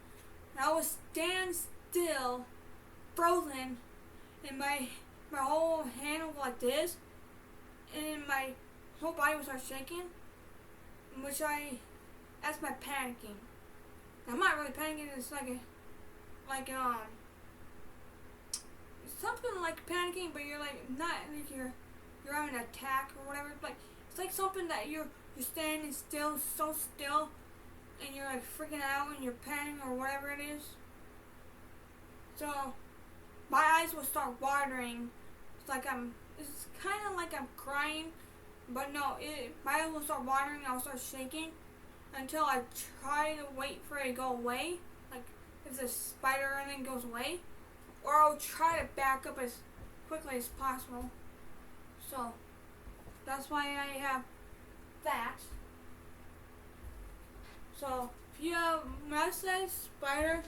And I will stand still, frozen, and my whole hand will go like this, and my whole body will start shaking, that's my panicking. I'm not really panicking, it's something like panicking, but you're like not like you're having an attack or whatever. Like it's like something that you're standing still, so still, and you're like freaking out and you're panicking or whatever it is. So my eyes will start watering. It's kind of like I'm crying, but no, my eyes will start watering. I'll start shaking until I try to wait for it to go away. Like if the spider or anything goes away, or I'll try to back up as quickly as possible. So that's why I have that. So if you have, when I say spider,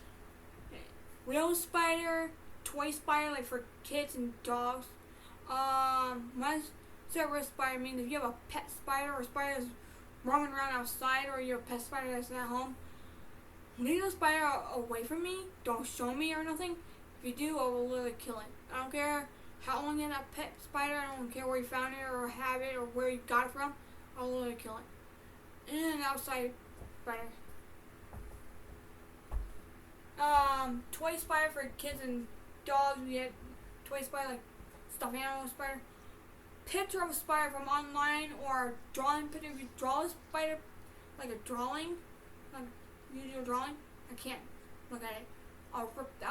real spider, toy spider, like for kids and dogs. When I say real spider, means if you have a pet spider or a spider that's roaming around outside, or you're a pet spider that's at home, leave the spider away from me. Don't show me or nothing. If you do, I will literally kill it. I don't care how long you had that pet spider. I don't care where you found it or have it or where you got it from. I'll literally kill it. And an outside spider. Toy spider for kids and dogs. We get toy spider, like stuffed animal spider. Picture of a spider from online, or drawing picture. If you draw a spider, like a drawing, like use your drawing, I can't look at it. I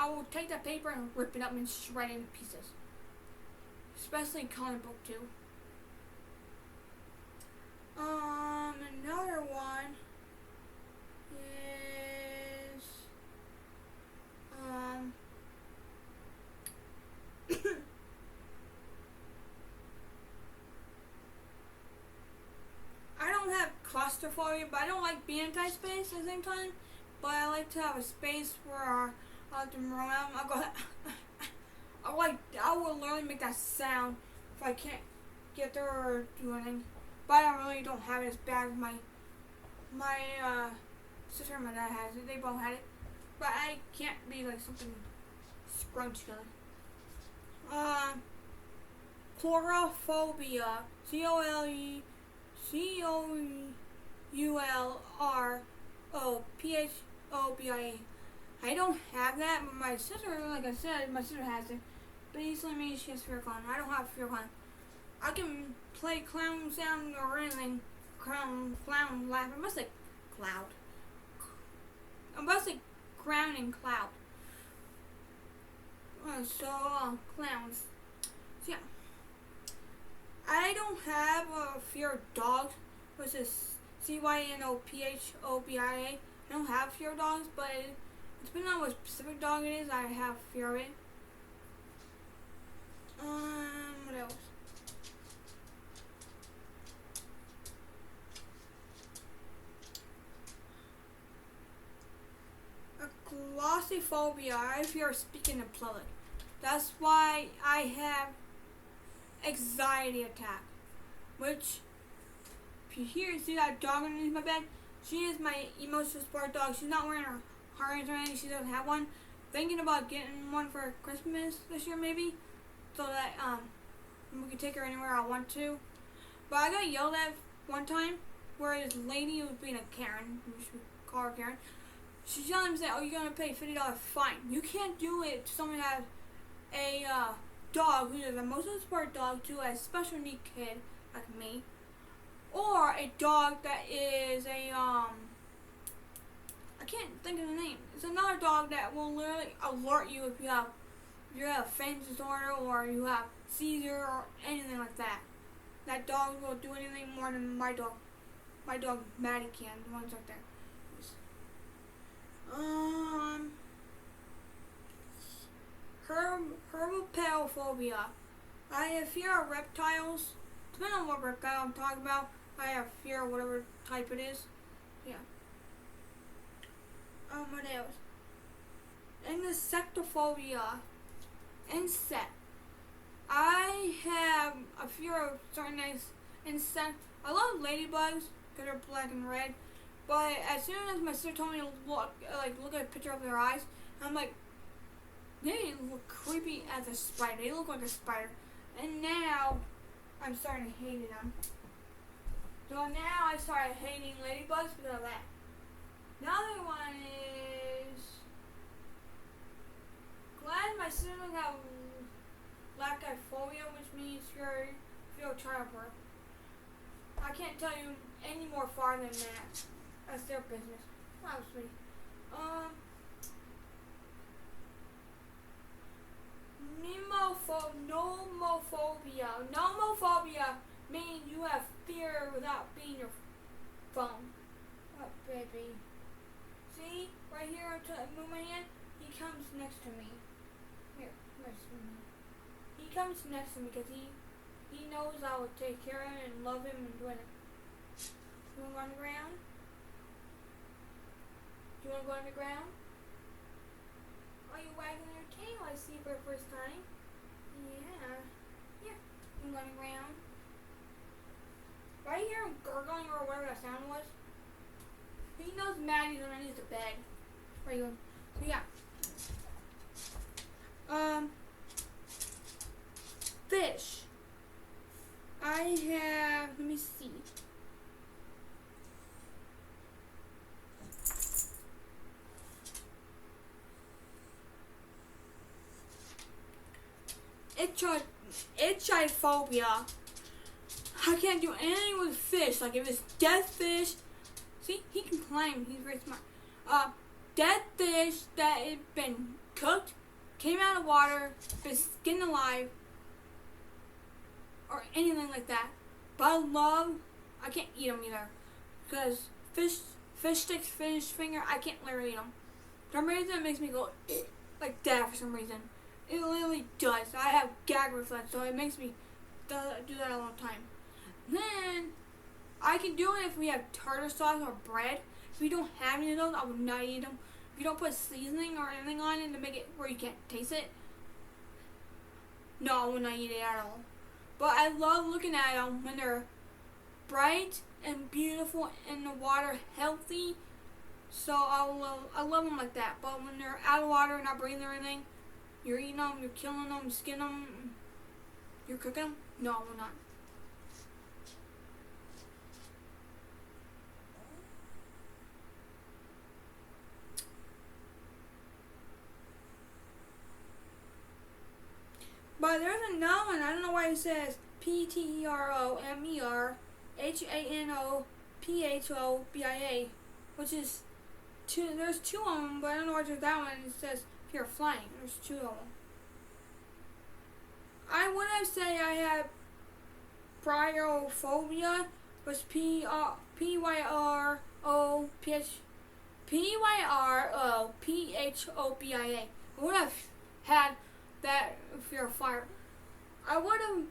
will take that paper and rip it up and shred it in pieces. Especially comic book too. Another one is I don't have claustrophobia, but I don't like being in tight space at the same time. But I like to have a space where I like to run around. I'll go. I will literally make that sound if I can't get there or do anything. But I really don't have it as bad as my sister and my dad has it. They both had it, but I can't be like something scrunched together. Chlorophobia. COLUROPHOBIA. I don't have that, but my sister, like I said, my sister has it. Basically means she has fear of clown. I don't have fear of clown. I can play clown sound or anything. Clown laugh. I must say cloud. I must say crown and cloud. Clowns. So yeah. I don't have a fear of dogs, which is CYNOPHOBIA. I don't have fear of dogs, but it's depending on what specific dog it is, I have fear of it. What else? Glossophobia. I fear speaking in public. That's why I have anxiety attack. Which, if you see that dog underneath my bed, she is my emotional support dog. She's not wearing her harness or anything. She doesn't have one. Thinking about getting one for Christmas this year, maybe, so that we can take her anywhere I want to. But I got yelled at one time where this lady was being a Karen. We should call her Karen. She's yelling at me saying, "Oh, you're gonna pay $50 fine. You can't do it to someone that has a dog who is a emotional support dog to a special need kid like me, or a dog that is a I can't think of the name. It's another dog that will literally alert you if you have a faint disorder or you have seizure or anything like that. That dog will do anything more than my dog. My dog Maddie can. The ones up there. Herbophobia. I have fear of reptiles. Depending on what reptile I'm talking about, I have fear of whatever type it is. Yeah. What else? Insectophobia. Insect. I have a fear of certain insects. I love ladybugs because they're black and red. But as soon as my sister told me to look at a picture of their eyes, I'm like, they look creepy as a spider. They look like a spider. And now I'm starting to hate them. So now I started hating ladybugs because of that. The other one is glad my sister doesn't have phobia, which means feel childbirth. I can't tell you any more far than that. That's their business. Obviously. Nomophobia. Nomophobia means you have fear without being your phone. Oh, baby. See? Right here, move my hand. He comes next to me. Here, next to me. He comes next to me because he knows I will take care of him and love him and do it. You want to go on the ground? Do you want to go on the ground? Are you wagging your tail, I see, for the first time? Yeah. Yeah. You want to go on the ground? Right here, gurgling or whatever that sound was. He knows Maddie's underneath the bed. Where you going? So yeah. Fish. I have, let me see. Ichthyophobia. I can't do anything with fish. Like if it's dead fish, see, he can climb. He's very smart. Dead fish that has been cooked, came out of water, been skinned alive, or anything like that. But I can't eat them either. Because fish sticks, fish finger, I can't literally eat them. For some reason, it makes me go like that for some reason. It literally does. I have gag reflex, so it makes me do that all the time. Then, I can do it if we have tartar sauce or bread. If we don't have any of those, I would not eat them. If you don't put seasoning or anything on it to make it where you can't taste it, no, I would not eat it at all. But I love looking at them when they're bright and beautiful in the water, healthy. So I love them like that. But when they're out of water, not breathing or anything, you're eating them, you're killing them, skinning them, you're cooking them. No, I will not. But there's another one. I don't know why it says PTEROMERHANOPHOBIA, which is two. There's two of them, but I don't know why there's that one. It says fear of flying. There's two of them. When I say I have pryophobia, was PYROPHOBIA. I would have had that fear of fire. I would have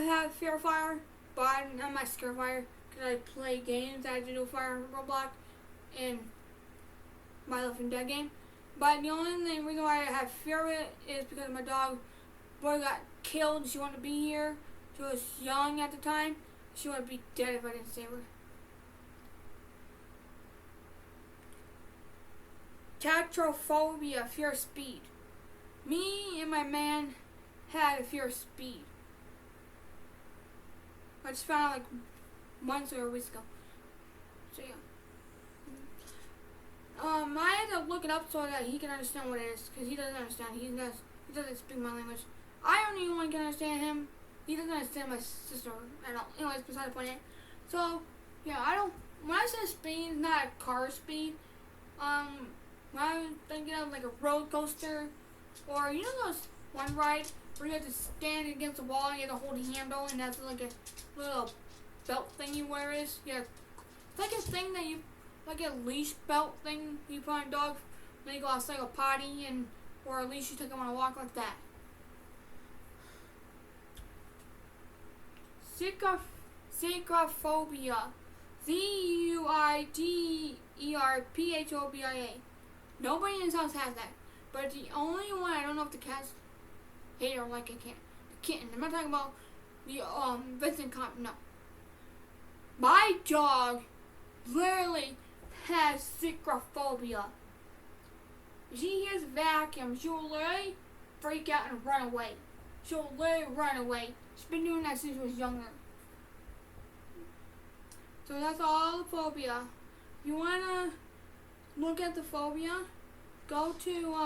had fear of fire, but I'm not scared of fire because I play games that I do fire Roblox and My Life and Dead game. But the only reason why I have fear of it is because my dog got killed. She wanted to be here. She was young at the time. She would be dead if I didn't save her. Tetrophobia, fear of speed. Me and my man had a fear of speed. I just found out like months or weeks ago. So yeah. I had to look it up so that he can understand what it is, because he doesn't understand. He doesn't speak my language. I don't even can understand him, he doesn't understand my sister at all. Anyways, beside the point. So yeah, I don't. When I say speed, it's not a car speed. When I was thinking of like a roller coaster, or you know those one ride where you have to stand against the wall and you have to hold a handle, and that's like a little belt thing you wear. Yeah, it's like a thing that you, like a leash belt thing you put on a dog when they go outside a potty, and or at least you take them on a walk like that. Zigrophobia. Zuiderphobia. Nobody in this house has that. But the only one, I don't know if the cats hate or like a cat. The kitten. I'm not talking about the Vincent Comp. No. My dog literally has zigrophobia. If she hears vacuum, she'll literally freak out and run away. She'll literally run away. She's been doing that since she was younger. So that's all the phobia. If you wanna look at the phobia, go to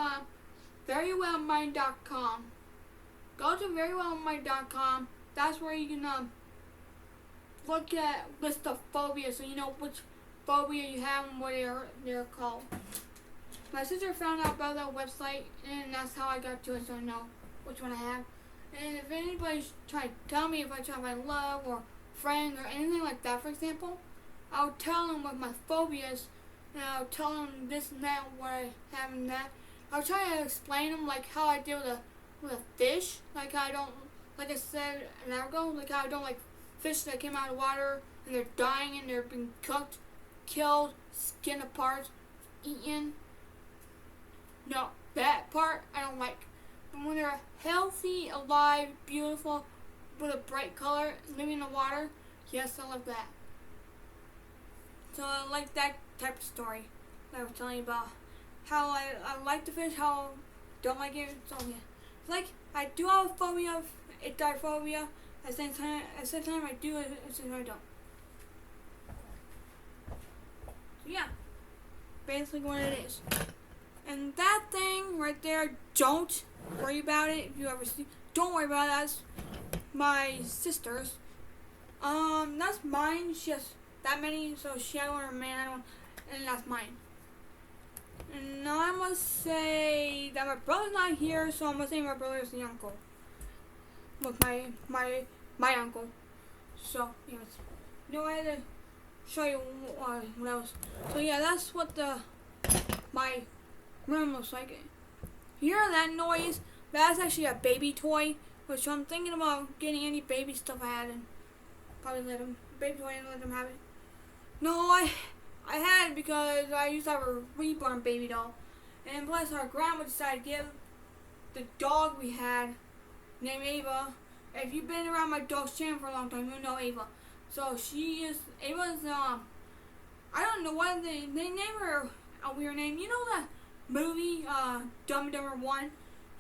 verywellmind.com. Go to verywellmind.com. That's where you can look at list of phobias, so you know which phobia you have and what they're called. My sister found out about that website, and that's how I got to it, so I know which one I have. And if anybody's trying to tell me if I love or friends or anything like that, for example, I'll tell them what my phobia is, and I'll tell them this and that, what I have and that. I'll try to explain them like how I deal with a fish, like I don't, like I said an hour ago, like how I don't like fish that came out of water and they're dying and they're being cooked, killed, skinned apart, eaten. No, that part I don't like. And when they're healthy, alive, beautiful, with a bright color, living in the water, yes, I love that. So I like that type of story that I was telling you about. How I like the fish, how I don't like it. So yeah, it's like I do have a phobia of ichthyrophobia. At the same time I do it, at the same time I don't. So yeah, basically what it is. And that thing right there, don't worry about it. If you ever see, don't worry about it. That's my sister's. That's mine. She has that many, so she had one of her man, and that's mine. And now I must say that my brother's not here, so I'm gonna say my brother is the uncle. With my uncle. So, yes. You know, I had to show you what else. So yeah, that's what my room looks like. You hear that noise? That's actually a baby toy, which I'm thinking about getting any baby stuff I had and probably let him baby toy and let them have it. No, I had it because I used to have a reborn baby doll, and plus our grandma decided to give the dog we had named Ava. If you've been around my dog's channel for a long time, you know Ava. So Ava's I don't know what they named her a weird name. You know that movie Dumb and Dumber 1?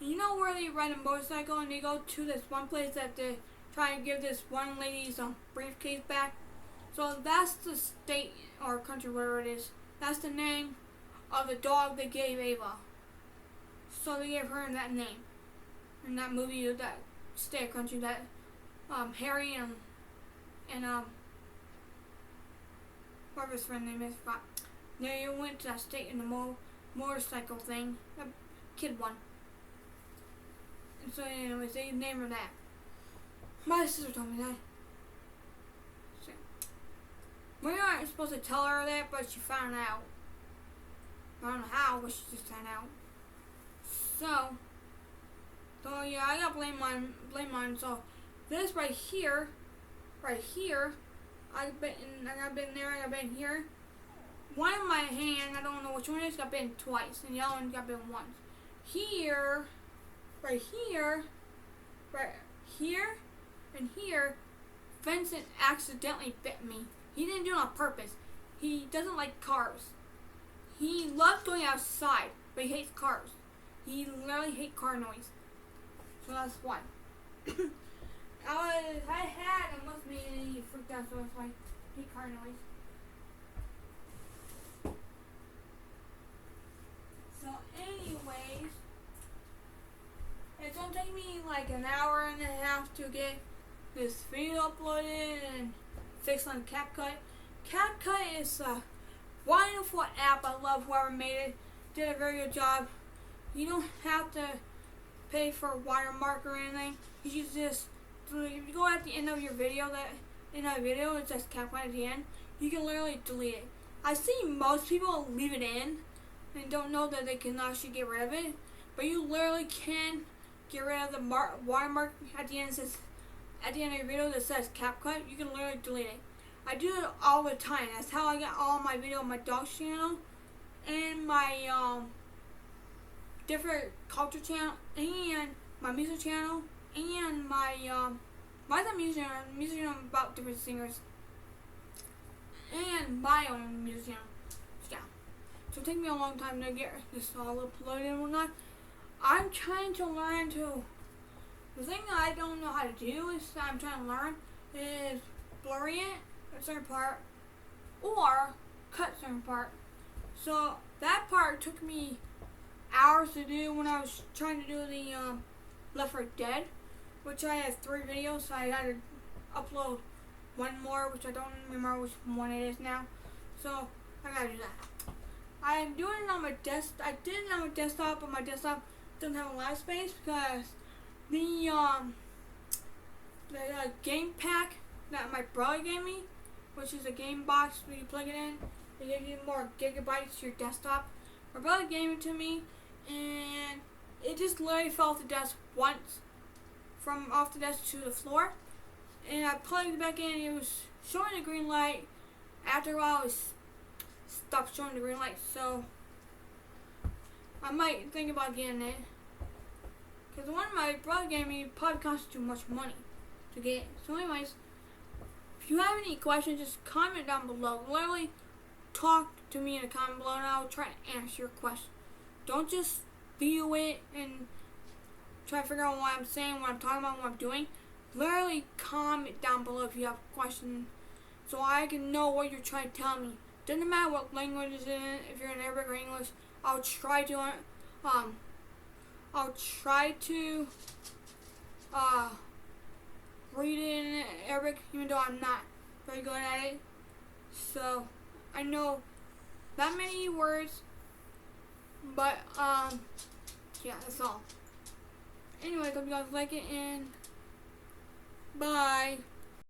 And you know where they ride a motorcycle and they go to this one place that they try to give this one lady's briefcase back? So that's the state or country, whatever it is. That's the name of the dog they gave Ava. So they gave her that name. In that movie, that state or country, that Harry and whatever his friend name is, they went to that state in the motorcycle thing, the kid one. And so anyways, they named her that. My sister told me that. So, we aren't supposed to tell her that, but she found out. I don't know how, but she just found out. So yeah, I gotta blame mine. So this right here, I've been there, I've been here. One in my hand, I don't know which one it is, got bitten twice, and the other one got bitten once. Right here, and here, Vincent accidentally bit me. He didn't do it on purpose. He doesn't like cars. He loves going outside, but he hates cars. He literally hates car noise. So that's why. I had a must be and he freaked out, so that's why I hate car noise. So anyways, it's gonna take me like an hour and a half to get this video uploaded and fixed on CapCut. CapCut is a wonderful app. I love whoever made it. Did a very good job. You don't have to pay for a watermark or anything. You just, if you go at the end of your video, it says CapCut at the end, you can literally delete it. I see most people leave it in and don't know that they can actually get rid of it, but you literally can get rid of the watermark at the end. At the end of your video that says CapCut, you can literally delete it. I do it all the time. That's how I get all my video on my dog's channel and my different culture channel and my music channel and my music channel about different singers and my own music channel. Yeah. So it took me a long time to get this all uploaded and whatnot. I'm trying to learn to. The thing that I don't know how to do is that I'm trying to learn is blurring it a certain part or cut a certain part. So that part took me hours to do when I was trying to do the Left 4 Dead, which I have 3 videos. So I had to upload one more, which I don't remember which one it is now. So I gotta do that. I'm doing it on my desktop. I did it on my desktop, but my desktop doesn't have a lot of space because the game pack that my brother gave me, which is a game box where you plug it in, it gives you more gigabytes to your desktop. My brother gave it to me, and it just literally fell off the desk once, from off the desk to the floor, and I plugged it back in, and it was showing the green light. After a while, it stopped showing the green light, so I might think about getting it. Because the one my brother gave me probably cost too much money to get. So anyways, if you have any questions, just comment down below. Literally, talk to me in a comment below and I'll try to answer your question. Don't just view it and try to figure out what I'm saying, what I'm talking about, what I'm doing. Literally comment down below if you have questions so I can know what you're trying to tell me. Doesn't matter what language it's in, if you're in Arabic or English, I'll try to read it in Arabic, even though I'm not very good at it. So I know that many words, but yeah, that's all. Anyways, hope you guys like it, and bye.